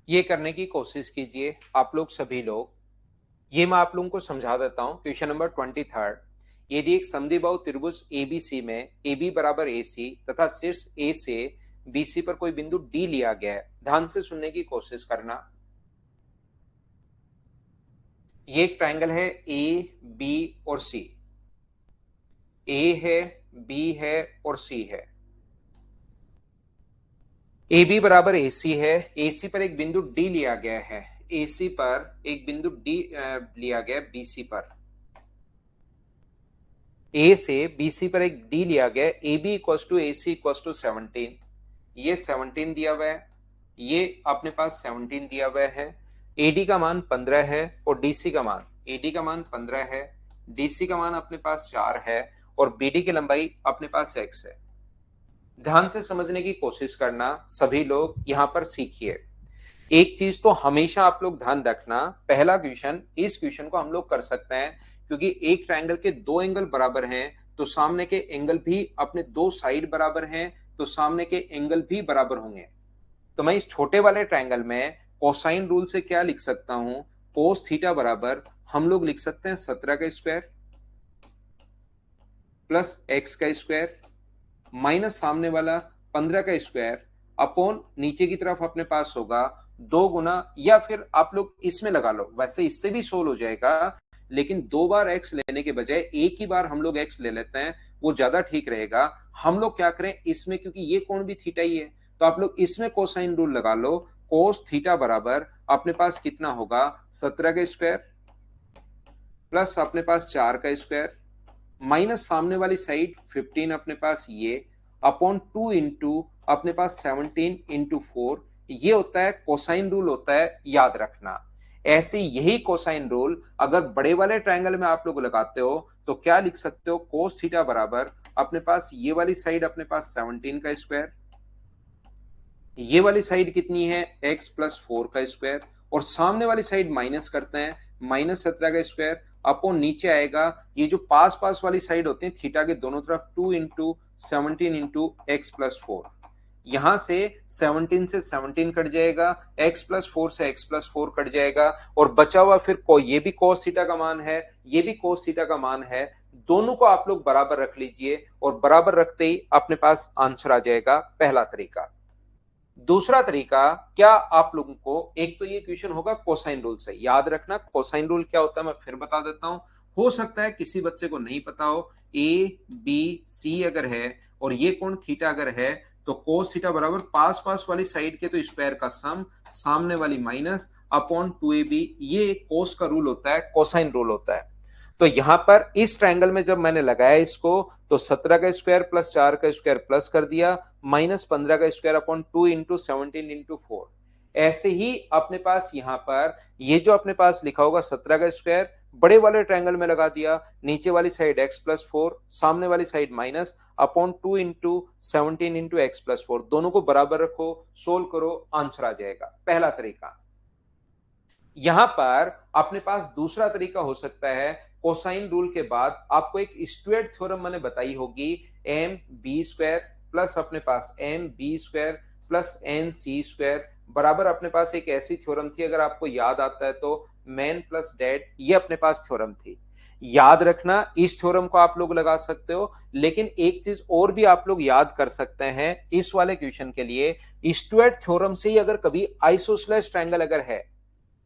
ये करने की कोशिश कीजिए आप लोग सभी लोग। ये मैं आप लोगों को समझा देता हूं। क्वेश्चन नंबर 23, यदि एक समद्विबाहु त्रिभुज एबीसी में ए बी बराबर ए सी तथा शीर्ष ए से बीसी पर कोई बिंदु डी लिया गया है, ध्यान से सुनने की कोशिश करना। ये एक ट्रायंगल है ए बी और सी। ए है, बी है और सी है। ए बी बराबर ए सी है, ए सी पर एक बिंदु डी लिया गया है, ए सी पर एक बिंदु डी लिया गया बी सी पर। ए से बी सी पर एक डी लिया गया, A B equal to A C equal to 17। ये 17 दिया हुआ है, ये अपने पास 17 दिया हुआ है, एडी का मान 15 है और डीसी का मान, एडी का मान 15 है, डीसी का मान अपने पास 4 है और बीडी की लंबाई अपने पास x है। ध्यान से समझने की कोशिश करना सभी लोग, यहां पर सीखिए। एक चीज तो हमेशा आप लोग ध्यान रखना, पहला क्वेश्चन, इस क्वेश्चन को हम लोग कर सकते हैं क्योंकि एक ट्रायंगल के दो एंगल बराबर हैं तो सामने के एंगल भी अपने दो साइड बराबर हैं तो सामने के एंगल भी बराबर होंगे। तो मैं इस छोटे वाले ट्रायंगल में कोसाइन रूल से क्या लिख सकता हूं, कोस थीटा बराबर हम लोग लिख सकते हैं 17 का स्क्वायर प्लस एक्स का स्क्वायर माइनस सामने वाला 15 का स्क्वायर अपॉन नीचे की तरफ अपने पास होगा 2 गुना, या फिर आप लोग इसमें लगा लो, वैसे इससे भी सोल्व हो जाएगा लेकिन 2 बार x लेने के बजाय एक ही बार हम लोग x ले लेते हैं, वो ज्यादा ठीक रहेगा। हम लोग क्या करें इसमें, क्योंकि ये कोण भी थीटा ही है तो आप लोग इसमें कोसाइन रूल लगा लो। कोस थीटा बराबर अपने पास कितना होगा, 17 का स्क्वायर प्लस अपने पास 4 का स्क्वायर माइनस सामने वाली साइड 15 अपने पास ये अपॉन 2 इंटू अपने पास 17 इंटू 4, ये होता है कोसाइन रूल, होता है, याद रखना। ऐसे यही कोसाइन रूल अगर बड़े वाले ट्रायंगल में आप लोग लगाते हो तो क्या लिख सकते हो, कोस थीटा बराबर अपने पास ये वाली साइड अपने पास 17 का स्क्वायर, ये वाली साइड कितनी है x प्लस 4 का स्क्वायर और सामने वाली साइड माइनस करते हैं, माइनस 17 का स्क्वायर अपॉन नीचे आएगा ये जो पास पास वाली साइड होती है थीटा के दोनों तरफ 2 इंटू 17 इंटू एक्स प्लस 4, यहां से 17 से 17 कट जाएगा, x प्लस 4 से x प्लस 4 कट जाएगा और बचा हुआ फिर को ये भी cos थीटा का मान है, ये भी cos थीटा का मान है, दोनों को आप लोग बराबर रख लीजिए और बराबर रखते ही अपने पास आंसर आ जाएगा, पहला तरीका। दूसरा तरीका क्या, आप लोगों को एक तो ये क्वेश्चन होगा कोसाइन रूल से, याद रखना कोसाइन रूल क्या होता है मैं फिर बता देता हूं, हो सकता है किसी बच्चे को नहीं पता हो। ए बी सी अगर है और ये कोण थीटा अगर है तो कोस थीटा बराबर पास पास वाली साइड के तो स्क्वायर का सम, सामने वाली माइनस अपॉन 2ab, ये कोस का रूल होता है, कोसाइन रूल होता है। तो यहां पर इस ट्रायंगल में जब मैंने लगाया इसको तो 17 का स्क्वायर प्लस 4 का स्क्वायर प्लस कर दिया माइनस 15 का स्क्वायर अपॉन 2 इंटू 17 इंटू 4। ऐसे ही अपने पास यहां पर ये जो अपने पास लिखा होगा 17 का स्क्वायर बड़े वाले ट्रायंगल में लगा दिया, नीचे वाली साइड x प्लस 4 सामने वाली side minus upon 2 into 17 into x plus 4, दोनों को बराबर रखो, सोल्व करो, आंसर आ जाएगा, पहला तरीका। यहां पर अपने पास दूसरा तरीका हो सकता है, कोसाइन रूल के बाद आपको एक स्ट्यूअर्ट थ्योरम मैंने बताई होगी, एम बी स्क्वायर प्लस अपने पास M B square plus N C square बराबर अपने पास एक ऐसी थ्योरम थी, अगर आपको याद आता है तो मैन प्लस डैड, ये अपने पास थ्योरम थी, याद रखना इस थ्योरम को आप लोग लगा सकते हो। लेकिन एक चीज और भी आप लोग याद कर सकते हैं इस वाले क्वेश्चन के लिए, स्ट्यूअर्ट थ्योरम से ही अगर कभी आइसोसेलेस ट्रायंगल अगर है,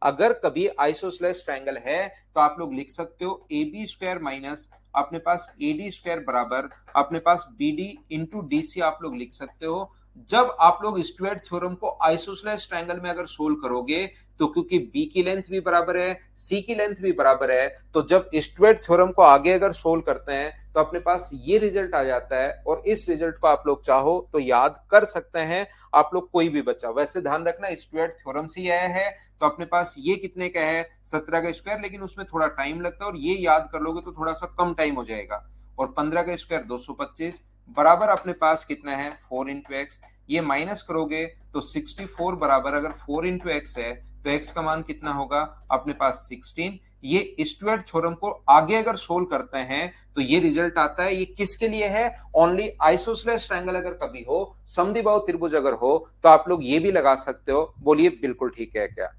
अगर कभी आइसोसेलेस ट्रायंगल है तो आप लोग लिख सकते हो ए बी स्क्वायर माइनस अपने पास ए डी स्क्वायर बराबर अपने पास B D into D C आप लोग लिख सकते हो। जब आप लोग स्ट्यूअर्ट थ्योरम को आइसोसेलेस ट्रायंगल में अगर सोल्व करोगे तो क्योंकि बी की लेंथ भी बराबर है सी की लेंथ भी बराबर है, तो जब स्ट्यूअर्ट थ्योरम को आगे अगर सोल्व करते हैं तो अपने पास ये रिजल्ट आ जाता है और इस रिजल्ट को आप लोग चाहो तो याद कर सकते हैं आप लोग, कोई भी बच्चा। वैसे ध्यान रखना स्ट्यूअर्ट थ्योरम से ही आया है तो अपने पास ये कितने का है 17 का स्क्वायर, लेकिन उसमें थोड़ा टाइम लगता है और ये याद कर लोगे तो थोड़ा सा कम टाइम हो जाएगा, और 15 का स्क्वायर 225 बराबर अपने पास कितना है 4 इंटू एक्स, ये माइनस करोगे तो 64 बराबर, अगर 4 इंटू एक्स है तो एक्स का मान कितना होगा अपने पास 16। ये स्ट्यूअर्ट थ्योरम को आगे अगर सोल्व करते हैं तो ये रिजल्ट आता है। ये किसके लिए है, ओनली आइसोसेलेस ट्रायंगल अगर कभी हो, समद्विबाहु त्रिभुज अगर हो तो आप लोग ये भी लगा सकते हो। बोलिए बिल्कुल ठीक है क्या?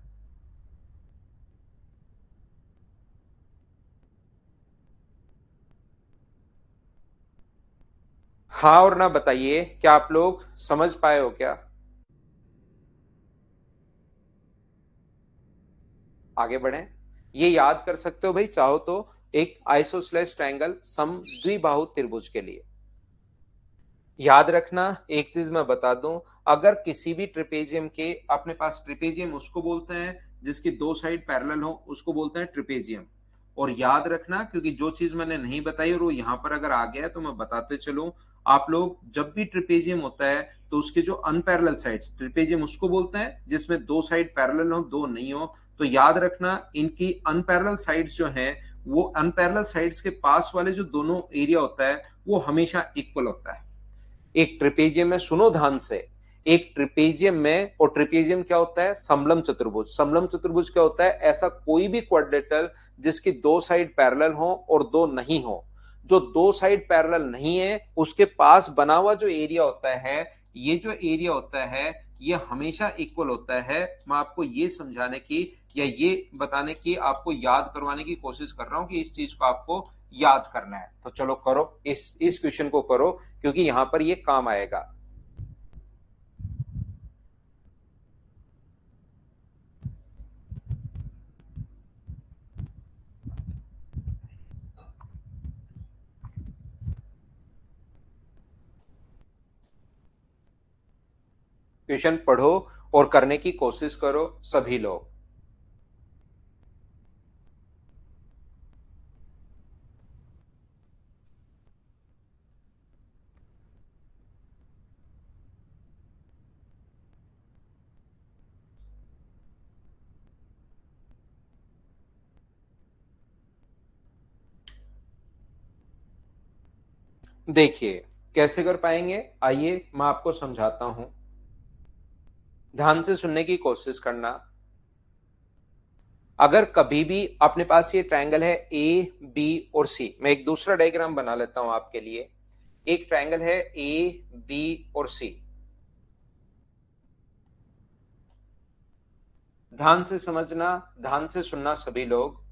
हाँ और ना बताइए, क्या आप लोग समझ पाए हो क्या? आगे बढ़ें, ये याद कर सकते हो भाई चाहो तो, एक आइसोसेलेस ट्रायंगल समद्विबाहु त्रिभुज के लिए याद रखना। एक चीज मैं बता दूं, अगर किसी भी ट्रिपेजियम के अपने पास, ट्रिपेजियम उसको बोलते हैं जिसकी दो साइड पैरेलल हो, उसको बोलते हैं ट्रिपेजियम, और याद रखना, क्योंकि जो चीज मैंने नहीं बताई और वो यहाँ पर अगर आ गया है तो मैं बताते चलूं। आप लोग जब भी ट्रिपेजियम होता है तो उसके जो अनपैरेलल साइड्स, ट्रिपेजियम उसको बोलते हैं जिसमें दो साइड पैरेलल हो, दो नहीं हो। तो याद रखना इनकी अनपैरेलल साइड्स जो हैं, वो अनपैरेलल साइड्स के पास वाले जो दोनों एरिया होता है वो हमेशा इक्वल होता है। एक ट्रिपेजियम में, सुनो ध्यान से, एक ट्रिपेजियम में, और ट्रिपेजियम क्या होता है? समलम चतुर्भुज। समलम चतुर्भुज क्या होता है? ऐसा कोई भी क्वाड्रेटल जिसकी दो साइड पैरेलल हो और दो नहीं हो। जो दो साइड पैरेलल नहीं है उसके पास बना हुआ जो एरिया होता है, ये जो एरिया होता है ये हमेशा इक्वल होता है। मैं आपको ये समझाने की या ये बताने की, आपको याद करवाने की कोशिश कर रहा हूं कि इस चीज को आपको याद करना है। तो चलो करो, इस क्वेश्चन को करो, क्योंकि यहां पर ये काम आएगा। क्वेश्चन पढ़ो और करने की कोशिश करो सभी लोग। देखिए कैसे कर पाएंगे, आइए मैं आपको समझाता हूं। ध्यान से सुनने की कोशिश करना। अगर कभी भी अपने पास ये ट्रायंगल है ए बी और सी, मैं एक दूसरा डायग्राम बना लेता हूं आपके लिए। एक ट्रायंगल है ए बी और सी, ध्यान से समझना, ध्यान से सुनना सभी लोग।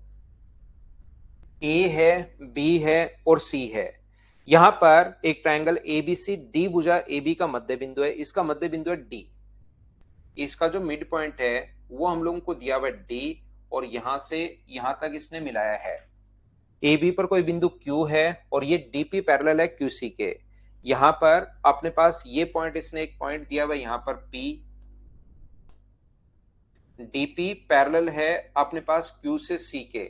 ए है, बी है और सी है। यहां पर एक ट्रायंगल एबीसी, डी भुजा AB का मध्य बिंदु है, इसका मध्य बिंदु है डी। इसका जो मिड पॉइंट है वो हम लोगों को दिया हुआ है डी, और यहां से यहां तक इसने मिलाया है। ए बी पर कोई बिंदु Q है और ये DP पैरेलल है QC के। यहां पर अपने पास ये पॉइंट, इसने एक पॉइंट दिया हुआ है यहां पर P। DP पैरेलल है अपने पास Q से C के।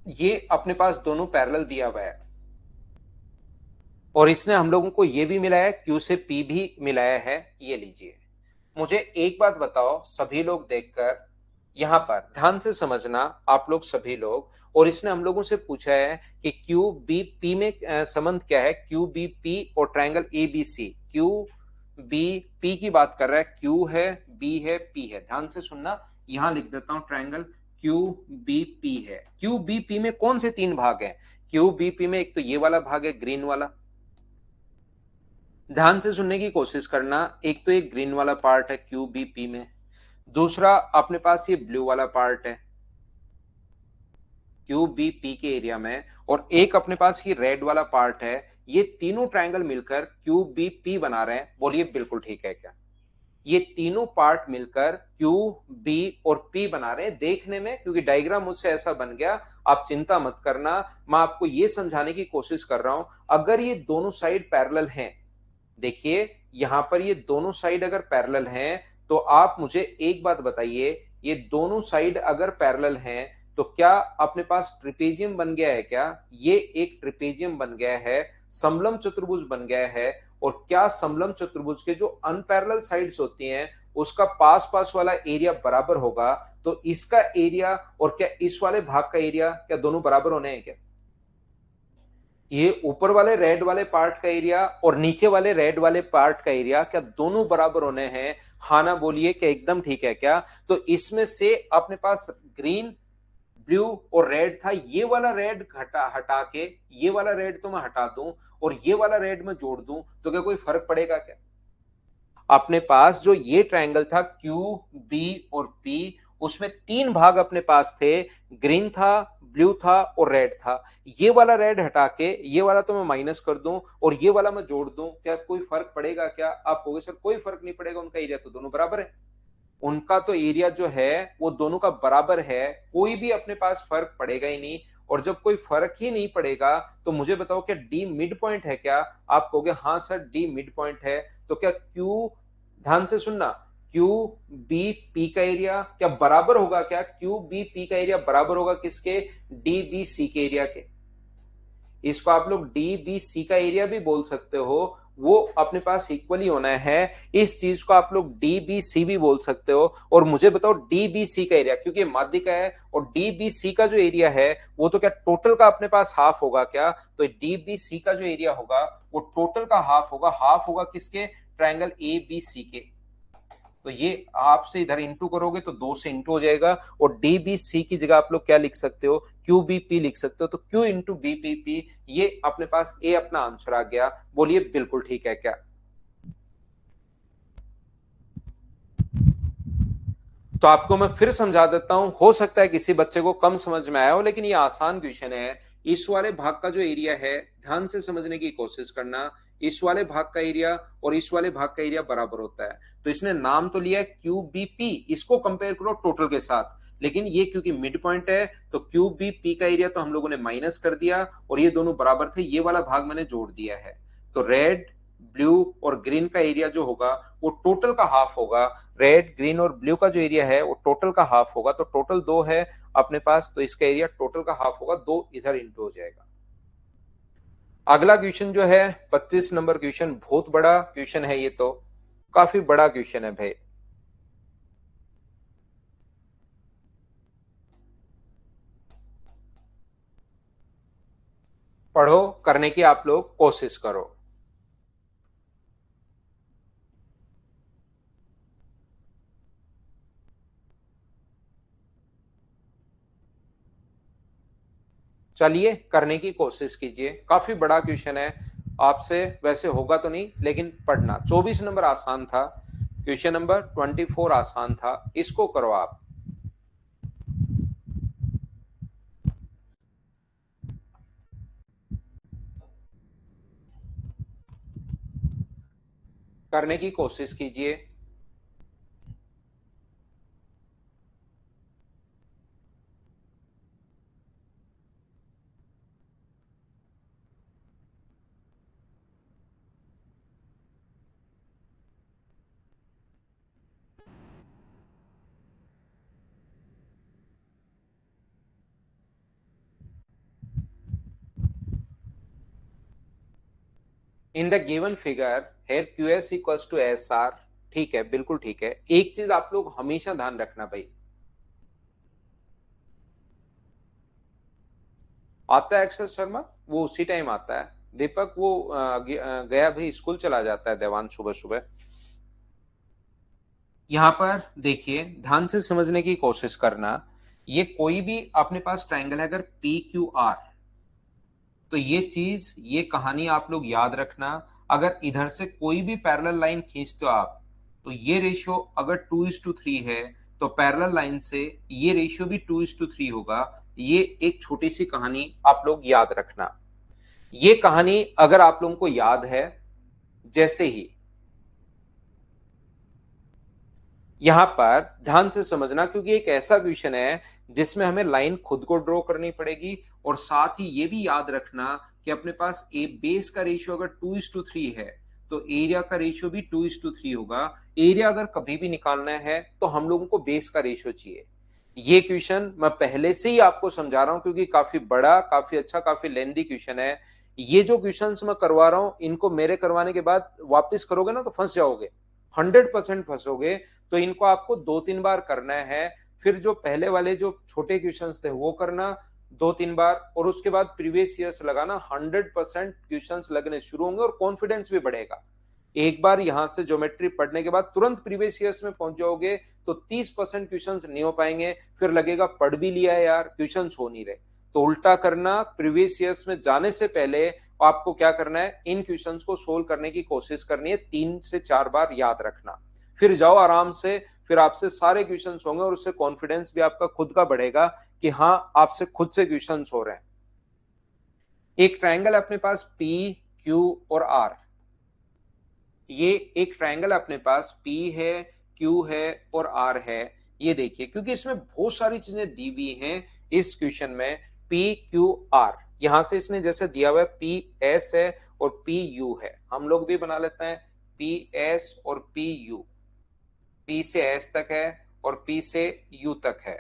ये अपने पास दोनों पैरेलल दिया हुआ है, और इसने हम लोगों को ये भी मिलाया है, Q से P भी मिलाया है। ये लीजिए। मुझे एक बात बताओ सभी लोग देखकर, यहां पर ध्यान से समझना आप लोग सभी लोग। और इसने हम लोगों से पूछा है कि क्यू बी पी में संबंध क्या है, क्यू बी पी और triangle A B C. Q B P की बात कर रहा है, क्यू है, बी है, पी है। ध्यान से सुनना, यहां लिख देता हूं ट्रायंगल क्यू बी पी है। क्यू बी पी में कौन से तीन भाग हैं? क्यू बी पी में एक तो ये वाला भाग है ग्रीन वाला, ध्यान से सुनने की कोशिश करना। एक तो एक ग्रीन वाला पार्ट है क्यू बी पी में, दूसरा अपने पास ये ब्लू वाला पार्ट है क्यू बी पी के एरिया में, और एक अपने पास ये रेड वाला पार्ट है। ये तीनों ट्रायंगल मिलकर क्यू बी पी बना रहे हैं। बोलिए बिल्कुल ठीक है क्या? ये तीनों पार्ट मिलकर क्यू बी और पी बना रहे हैं देखने में, क्योंकि डायग्राम मुझसे ऐसा बन गया। आप चिंता मत करना, मैं आपको ये समझाने की कोशिश कर रहा हूं। अगर ये दोनों साइड पैरेलल हैं, देखिए यहां पर ये दोनों साइड अगर पैरेलल हैं, तो आप मुझे एक बात बताइए, ये दोनों साइड अगर पैरेलल हैं तो क्या अपने पास ट्रिपेजियम बन गया है क्या? ये एक ट्रिपेजियम बन गया है, समलम चतुर्भुज बन गया है। और क्या समलम चतुर्भुज के जो अनपैरेलल साइड्स होती हैं उसका पास पास वाला एरिया बराबर होगा? तो इसका एरिया और क्या इस वाले भाग का एरिया, क्या दोनों बराबर होने हैं क्या? ये ऊपर वाले रेड वाले पार्ट का एरिया और नीचे वाले रेड वाले पार्ट का एरिया, क्या दोनों बराबर होने हैं? हाँ ना बोलिए, क्या एकदम ठीक है क्या? तो इसमें से अपने पास ग्रीन, ब्लू और रेड था, ये वाला रेड हटा हटा के ये वाला रेड तो मैं हटा दूं और ये वाला रेड मैं जोड़ दूं, तो क्या कोई फर्क पड़ेगा क्या? अपने पास जो ये ट्रायंगल था क्यू बी और पी, उसमें तीन भाग अपने पास थे, ग्रीन था, ब्लू था और रेड था। ये वाला रेड हटा के ये वाला तो मैं माइनस कर दूं और ये वाला मैं जोड़ दूं, क्या कोई फर्क पड़ेगा क्या? आप कहोगे सर कोई फर्क नहीं पड़ेगा, उनका एरिया तो दोनों बराबर है। उनका तो एरिया जो है वो दोनों का बराबर है, कोई भी अपने पास फर्क पड़ेगा ही नहीं। और जब कोई फर्क ही नहीं पड़ेगा तो मुझे बताओ क्या डी मिड पॉइंट है क्या? आप कहोगे हाँ सर डी मिड पॉइंट है। तो क्या क्यू, ध्यान से सुनना, क्यू बी पी का एरिया क्या बराबर होगा, क्या क्यू बी पी का एरिया बराबर होगा किसके, डी बी सी के एरिया के। इसको आप लोग डी बी सी का एरिया भी बोल सकते हो, वो अपने पास इक्वली होना है। इस चीज को आप लोग डी बी सी भी बोल सकते हो। और मुझे बताओ डी बी सी का एरिया, क्योंकि माध्यिका है और डी बी सी का जो एरिया है वो तो क्या टोटल का अपने पास हाफ होगा क्या, तो डी बी सी का जो एरिया होगा वो टोटल का हाफ होगा किसके, ट्रायंगल ए बी सी के। तो ये आपसे इधर इंटू करोगे तो 2 से इंटू हो जाएगा, और डी बी सी की जगह आप लोग क्या लिख सकते हो, क्यू बी पी लिख सकते हो। तो Q into B P P, ये अपने पास ए अपना आंसर आ गया। बोलिए बिल्कुल ठीक है क्या। तो आपको मैं फिर समझा देता हूं, हो सकता है किसी बच्चे को कम समझ में आया हो, लेकिन ये आसान क्वेश्चन है। इस वाले भाग का जो एरिया है, ध्यान से समझने की कोशिश करना। इस वाले भाग का एरिया और इस वाले भाग का एरिया बराबर होता है, तो इसने नाम तो लिया है क्यू बी पी, इसको कंपेयर करो टोटल के साथ। लेकिन ये क्योंकि मिड पॉइंट है तो क्यू बी पी का एरिया तो हम लोगों ने माइनस कर दिया, और ये दोनों बराबर थे, ये वाला भाग मैंने जोड़ दिया है। तो रेड ब्लू और ग्रीन का एरिया जो होगा वो टोटल का हाफ होगा। रेड ग्रीन और ब्लू का जो एरिया है वो टोटल का हाफ होगा, तो टोटल 2 है अपने पास, तो इसका एरिया टोटल का हाफ होगा, 2 इधर इंटू हो जाएगा। अगला क्वेश्चन जो है 25 नंबर क्वेश्चन, बहुत बड़ा क्वेश्चन है, ये तो काफी बड़ा क्वेश्चन है भाई। पढ़ो, करने की आप लोग कोशिश करो। चलिए करने की कोशिश कीजिए, काफी बड़ा क्वेश्चन है। आपसे वैसे होगा तो नहीं, लेकिन पढ़ना। 24 नंबर आसान था, क्वेश्चन नंबर 24 आसान था, इसको करो आप। करने की कोशिश कीजिए। In the given figure here Q S equals to S R. ठीक है, बिल्कुल ठीक है। एक चीज आप लोग हमेशा ध्यान रखना भाई, आता है अक्षर शर्मा, वो उसी टाइम आता है। दीपक वो गया भाई, स्कूल चला जाता है देवान सुबह सुबह। यहाँ पर देखिए, ध्यान से समझने की कोशिश करना। ये कोई भी अपने पास ट्रायंगल है, अगर पी क्यू आर, तो ये चीज, ये कहानी आप लोग याद रखना। अगर इधर से कोई भी पैरेलल लाइन खींचते हो आप, तो ये रेशियो अगर 2:3 है, तो पैरेलल लाइन से ये रेशियो भी 2:3 होगा। ये एक छोटी सी कहानी आप लोग याद रखना। ये कहानी अगर आप लोगों को याद है, जैसे ही यहां पर ध्यान से समझना, क्योंकि एक ऐसा क्वेश्चन है जिसमें हमें लाइन खुद को ड्रॉ करनी पड़ेगी, और साथ ही ये भी याद रखना कि अपने पास ए बेस का रेशियो अगर 2:3 है, तो एरिया का रेशियो भी 2:3 होगा। एरिया अगर कभी भी निकालना है तो हम लोगों को बेस का रेशियो चाहिए। ये क्वेश्चन मैं पहले से ही आपको समझा रहा हूं, क्योंकि काफी बड़ा, काफी अच्छा, काफी लेंदी क्वेश्चन है। ये जो क्वेश्चन मैं करवा रहा हूं, इनको मेरे करवाने के बाद वापस करोगे ना तो फंस जाओगे, 100% फंसोगे। तो इनको आपको 2-3 बार करना है। फिर जो पहले वाले जो छोटे क्वेश्चंस थे वो करना 2-3 बार, और उसके बाद प्रीवियस ईयर्स लगाना। 100% क्वेश्चंस लगने शुरू होंगे और कॉन्फिडेंस भी बढ़ेगा। एक बार यहां से ज्योमेट्री पढ़ने के बाद तुरंत प्रीवियस ईयर्स में पहुंच जाओगे तो 30% क्वेश्चंस नहीं हो पाएंगे, फिर लगेगा पढ़ भी लिया है यार, क्वेश्चंस हो नहीं रहे। तो उल्टा करना, प्रीवियस ईयर्स में जाने से पहले आपको क्या करना है, इन क्वेश्चंस को सोल्व करने की कोशिश करनी है, 3 से 4 बार याद रखना। फिर जाओ आराम से, फिर आपसे सारे क्वेश्चंस होंगे, और उससे कॉन्फिडेंस भी आपका खुद का बढ़ेगा कि हाँ, आपसे खुद से क्वेश्चंस हो रहे हैं। एक ट्रायंगल अपने पास पी क्यू और आर, ये एक ट्रायंगल अपने पास P है, Q है और R है। ये देखिए, क्योंकि इसमें बहुत सारी चीजें दी हुई हैं इस क्वेश्चन में, P Q R। यहां से इसने जैसे दिया हुआ है P S है और P U है, हम लोग भी बना लेते हैं P S और P U। P से S तक है और P से U तक है,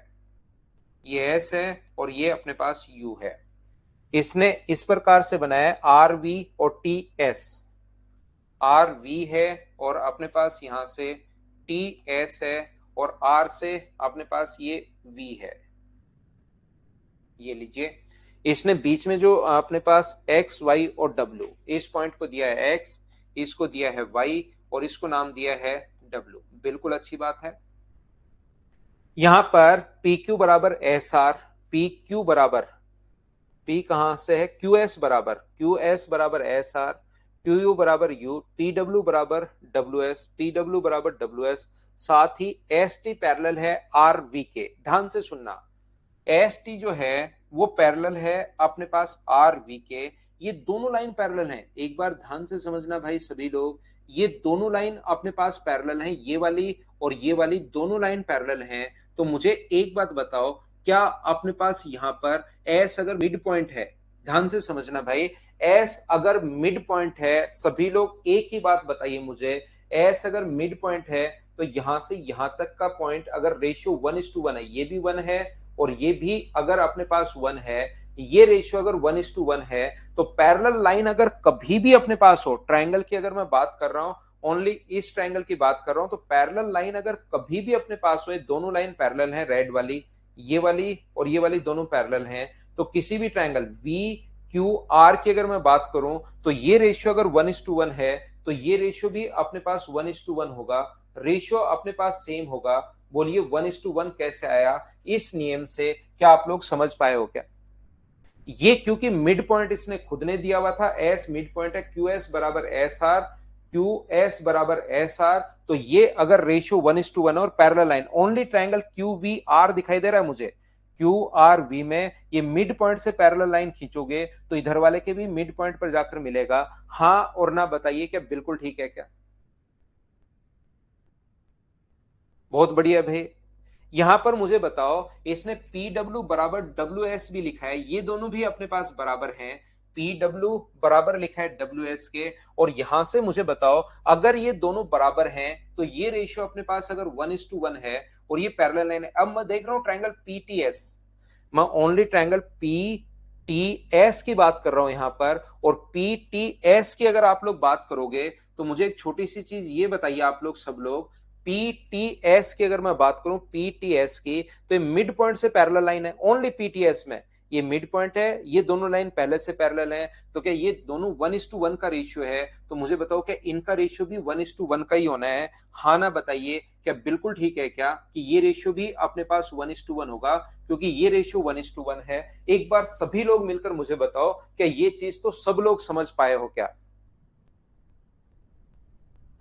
ये S है और ये अपने पास U है। इसने इस प्रकार से बनाया है RV और TS, RV है और अपने पास यहां से TS है और R से अपने पास ये V है। ये लीजिए, इसने बीच में जो अपने पास X, Y और W, इस पॉइंट को दिया है X, इसको दिया है Y और इसको नाम दिया है W। बिल्कुल अच्छी बात है। यहां पर PQ बराबर SR, PQ बराबर, P कहां से है, QS बराबर, QS बराबर SR, QU बराबर U, TW बराबर WS, TW बराबर WS, साथ ही ST पैरेलल है RV के। ध्यान से सुनना, ST जो है वो पैरेलल है अपने पास RV के। ये दोनों लाइन पैरेलल हैं, एक बार ध्यान से समझना भाई सभी लोग, ये दोनों लाइन अपने पास पैरेलल हैं, ये वाली और ये वाली दोनों लाइन पैरेलल हैं। तो मुझे एक बात बताओ, क्या अपने पास यहां पर S अगर मिड पॉइंट है, ध्यान से समझना भाई, S अगर मिड पॉइंट है, सभी लोग एक ही बात बताइए मुझे, S अगर मिड पॉइंट है तो यहां से यहां तक का पॉइंट अगर रेशियो 1:1 है, ये भी 1 है और ये भी अगर अपने पास 1 है, ये रेशियो अगर 1:1 है, तो पैरेलल लाइन अगर कभी भी अपने पास हो, ट्रायंगल की अगर मैं बात कर रहा हूं, ओनली इस ट्रायंगल की बात कर रहा हूं, तो पैरेलल लाइन अगर कभी भी अपने पास हो, दोनों लाइन पैरेलल है, रेड वाली, ये वाली और ये वाली दोनों पैरेलल हैं, तो किसी भी ट्रायंगल V Q R की अगर मैं बात करूं, तो ये रेशियो अगर 1:1 है तो ये रेशियो भी अपने पास 1:1 होगा, रेशियो अपने पास सेम होगा। बोलिए 1:1 कैसे आया, इस नियम से क्या आप लोग समझ पाए हो क्या? ये क्योंकि मिड पॉइंट इसने खुद ने दिया हुआ था, एस मिड पॉइंट है, QS बराबर SR, QS बराबर SR, तो ये अगर रेशियो 1:1 और parallel line, only triangle QVR दिखाई दे रहा है मुझे, QRV में ये मिड पॉइंट से पैरेलल लाइन खींचोगे तो इधर वाले के भी मिड पॉइंट पर जाकर मिलेगा। हाँ और ना बताइए क्या बिल्कुल ठीक है क्या? बहुत बढ़िया भाई। यहां पर मुझे बताओ, इसने PW बराबर WS भी लिखा है, ये दोनों भी अपने पास बराबर हैं, PW बराबर लिखा है WS के, और यहां से मुझे बताओ अगर ये दोनों बराबर हैं तो ये रेशियो अपने पास अगर 1:1 है और ये पैरेलल लाइन है। अब मैं देख रहा हूं ट्रायंगल PTS, मैं ओनली ट्रायंगल PTS की बात कर रहा हूं यहां पर, और PTS की अगर आप लोग बात करोगे तो मुझे एक छोटी सी चीज ये बताइए आप लोग सब लोग, PTS की अगर मैं बात करूं, PTS की, तो ये मिड पॉइंट से पैरेलल लाइन है, ओनली PTS में ये मिड पॉइंट है, ये दोनों लाइन पहले से पैरेलल है, तो क्या ये दोनों 1:1 का रेशियो है? तो मुझे बताओ क्या इनका रेशियो भी 1:1 का ही होना है? हाँ ना बताइए, क्या बिल्कुल ठीक है क्या कि ये रेशियो भी अपने पास 1:1 होगा, क्योंकि ये रेशियो 1:1 है। एक बार सभी लोग मिलकर मुझे बताओ क्या ये चीज तो सब लोग समझ पाए हो क्या?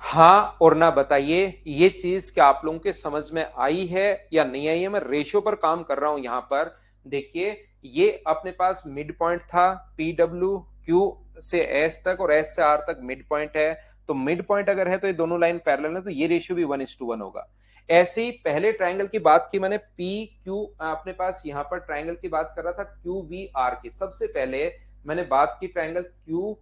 हाँ और ना बताइए, ये चीज क्या आप लोगों के समझ में आई है या नहीं आई है? मैं रेशियो पर काम कर रहा हूं यहां पर। देखिए, ये अपने पास मिड पॉइंट था, PW Q से S तक और S से R तक मिड पॉइंट है, तो मिड पॉइंट अगर है तो ये दोनों लाइन पैरेलल है, तो ये रेशियो भी 1:1 होगा। ऐसे ही पहले ट्रायंगल की बात की मैंने, PQ अपने पास यहां पर ट्रायंगल की बात कर रहा था QVR की, सबसे पहले मैंने बात की ट्रायंगल Q,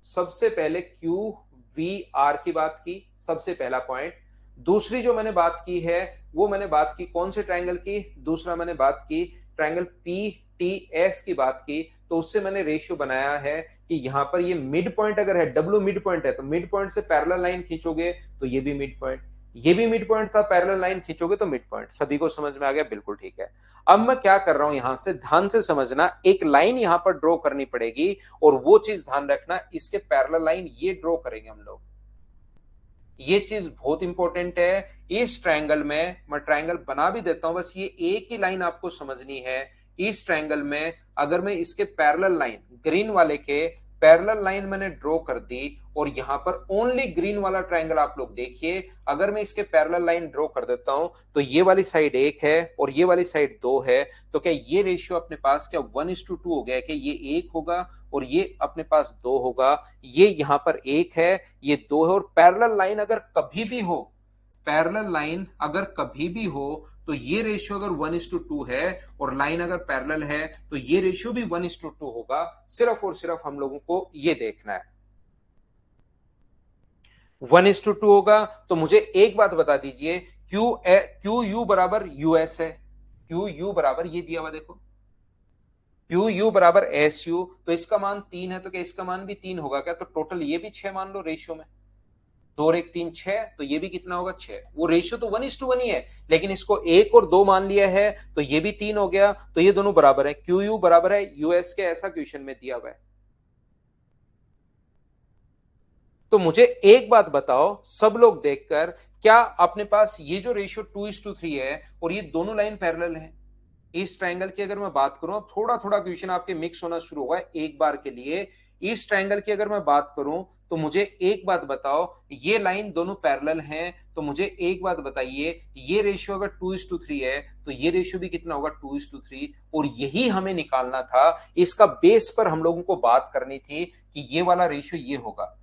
सबसे पहले QVR की बात की, सबसे पहला पॉइंट। दूसरी जो मैंने बात की है वो मैंने बात की कौन से ट्रायंगल की, दूसरा मैंने बात की ट्रायंगल PTS की बात की, तो उससे मैंने रेशियो बनाया है कि यहां पर ये मिड पॉइंट अगर है, W मिड पॉइंट है, तो मिड पॉइंट से पैरेलल लाइन खींचोगे तो ये भी मिड पॉइंट, ये भी मिड पॉइंट था, पैरेलल लाइन खींचोगे तो मिड पॉइंट। सभी को समझ में आ गया? बिल्कुल ठीक है। अब मैं क्या कर रहा हूं, यहां से ध्यान से समझना, एक लाइन यहां पर ड्रॉ करनी पड़ेगी, और वो चीज ध्यान रखना, इसके पैरेलल लाइन ये ड्रॉ करेंगे हम लोग, ये चीज बहुत इंपॉर्टेंट है। इस ट्रायंगल में मैं ट्रायंगल बना भी देता हूं, बस ये एक ही लाइन आपको समझनी है। इस ट्रायंगल में अगर मैं इसके पैरेलल लाइन, ग्रीन वाले के पैरेलल लाइन मैंने ड्रॉ कर दी, और यहां पर ओनली ग्रीन वाला ट्रायंगल आप लोग देखिए, अगर मैं इसके पैरेलल लाइन ड्रॉ कर देता हूं तो ये वाली साइड 1 है और ये वाली साइड 2 है, तो क्या ये रेशियो अपने पास क्या 1:2 हो गया? कि ये 1 होगा और ये अपने पास 2 होगा, ये यहां पर 1 है, ये 2 है, और पैरेलल लाइन अगर कभी भी हो, पैरेलल लाइन अगर कभी भी हो तो ये रेशियो अगर 1:2 है, और लाइन अगर पैरेलल है तो ये रेशियो भी 1:2 होगा। सिर्फ और सिर्फ हम लोगों को ये देखना है। 1:2 होगा। तो मुझे एक बात बता दीजिए, क्यू यू बराबर यूएस है, क्यू यू बराबर ये दिया हुआ देखो, क्यू यू बराबर एस यू, तो इसका मान 3 है, तो क्या इसका मान भी 3 होगा क्या? तो टोटल ये भी 6 मान लो रेशियो में, 2 और 1 3 6, तो ये भी कितना होगा 6। वो रेशियो तो 1:1 ही है, लेकिन इसको 1 और 2 मान लिया है, तो ये भी 3 हो गया, तो ये दोनों बराबर है, क्यू यू बराबर है यूएस के, ऐसा क्वेश्चन में दिया हुआ है। तो मुझे एक बात बताओ सब लोग देखकर, क्या अपने पास ये जो रेशियो 2:3 है और ये दोनों लाइन पैरेलल है? इस ट्रायंगल की अगर मैं बात करूं, थोड़ा थोड़ा क्वेश्चन आपके मिक्स होना शुरू होगा एक बार के लिए। इस ट्रायंगल की अगर मैं बात करूं, तो मुझे एक बात बताओ, ये लाइन दोनों पैरेलल हैं, तो मुझे एक बात बताइए, ये रेशियो अगर 2:3 है, तो ये रेशियो भी कितना होगा 2:3, और यही हमें निकालना था। इसका बेस पर हम लोगों को बात करनी थी कि ये वाला रेशियो ये होगा,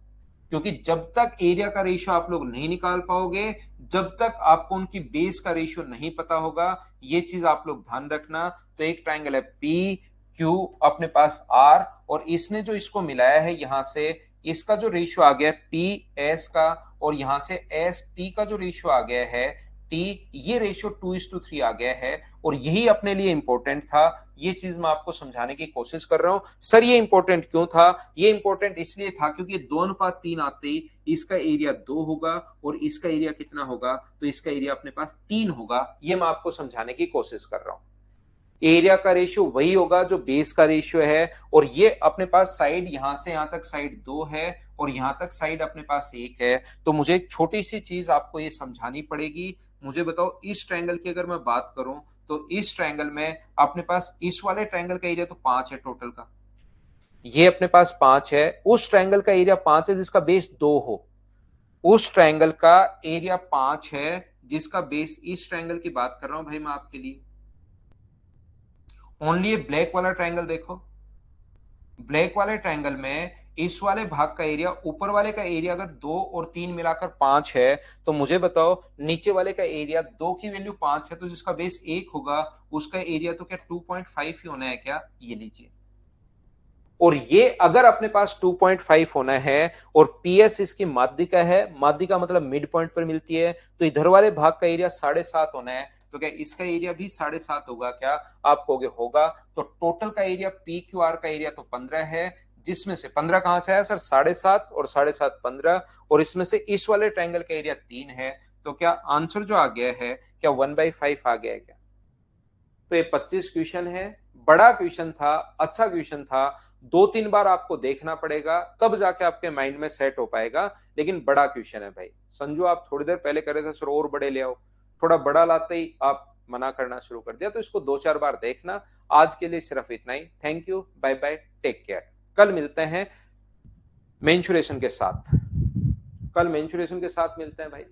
क्योंकि जब तक एरिया का रेशियो आप लोग नहीं निकाल पाओगे, जब तक आपको उनकी बेस का रेशियो नहीं पता होगा, ये चीज आप लोग ध्यान रखना। तो एक ट्रायंगल है पी क्यू, अपने पास आर, और इसने जो इसको मिलाया है यहां से, इसका जो रेशियो आ गया पी एस का, और यहां से एस टी का जो रेशियो आ गया है टी, ये रेशियो 2:3 आ गया है, और यही अपने लिए इंपॉर्टेंट था। ये चीज मैं आपको समझाने की कोशिश कर रहा हूं। सर ये इंपॉर्टेंट क्यों था? ये इंपॉर्टेंट इसलिए था क्योंकि 2:3 आते ही इसका एरिया 2 होगा, और इसका एरिया कितना होगा? तो इसका एरिया अपने पास 3 होगा। ये मैं आपको समझाने की कोशिश कर रहा हूं। एरिया का रेशियो वही होगा जो बेस का रेशियो है, और ये अपने पास साइड यहां से यहां तक साइड 2 है, और यहां तक साइड अपने पास 1 है। तो मुझे एक छोटी सी चीज आपको ये समझानी पड़ेगी। मुझे बताओ, इस ट्रायंगल की अगर मैं बात करूं, तो इस ट्रायंगल में अपने पास इस वाले ट्रायंगल का एरिया तो 5 है टोटल का, ये अपने पास 5 है। उस ट्रायंगल का एरिया 5 है जिसका बेस 2 हो, उस ट्रायंगल का एरिया 5 है जिसका बेस, इस ट्रायंगल की बात कर रहा हूं भाई मैं आपके लिए। ओनली ये ब्लैक वाला ट्रायंगल देखो, ब्लैक वाले ट्रायंगल में इस वाले भाग का एरिया, ऊपर वाले का एरिया अगर 2 और 3 मिलाकर 5 है, तो मुझे बताओ नीचे वाले का एरिया, 2 की वैल्यू 5 है, तो जिसका बेस 1 होगा, उसका एरिया तो क्या 2.5 ही होना है क्या? ये लीजिए। और ये अगर अपने पास 2.5 होना है, और पीएस इसकी माध्यिका है, माध्यिका मतलब मिड पॉइंट पर मिलती है, तो इधर वाले भाग का एरिया 7.5 होना है, तो क्या इसका एरिया भी 7.5 होगा क्या? आप कहोगे होगा। तो टोटल का एरिया पी क्यू आर का एरिया तो 15 है, जिसमें से 15 कहां से आया सर? 7.5 और 7.5 15, और इसमें से इस वाले ट्रायंगल का एरिया 3 है, तो क्या आंसर जो आ गया है क्या 1/5 आ गया है क्या? तो ये 25 क्वेश्चन है, बड़ा क्वेश्चन था, अच्छा क्वेश्चन था। 2-3 बार आपको देखना पड़ेगा, तब जाके आपके माइंड में सेट हो पाएगा, लेकिन बड़ा क्वेश्चन है भाई। संजू आप थोड़ी देर पहले कह रहे थे सर और बड़े ले आओ, थोड़ा बड़ा लाते ही आप मना करना शुरू कर दिया, तो इसको 2-4 बार देखना। आज के लिए सिर्फ इतना ही। Thank you, bye bye, take care. कल मिलते हैं मेंसुरेशन के साथ, कल मेंसुरेशन के साथ मिलते हैं भाई।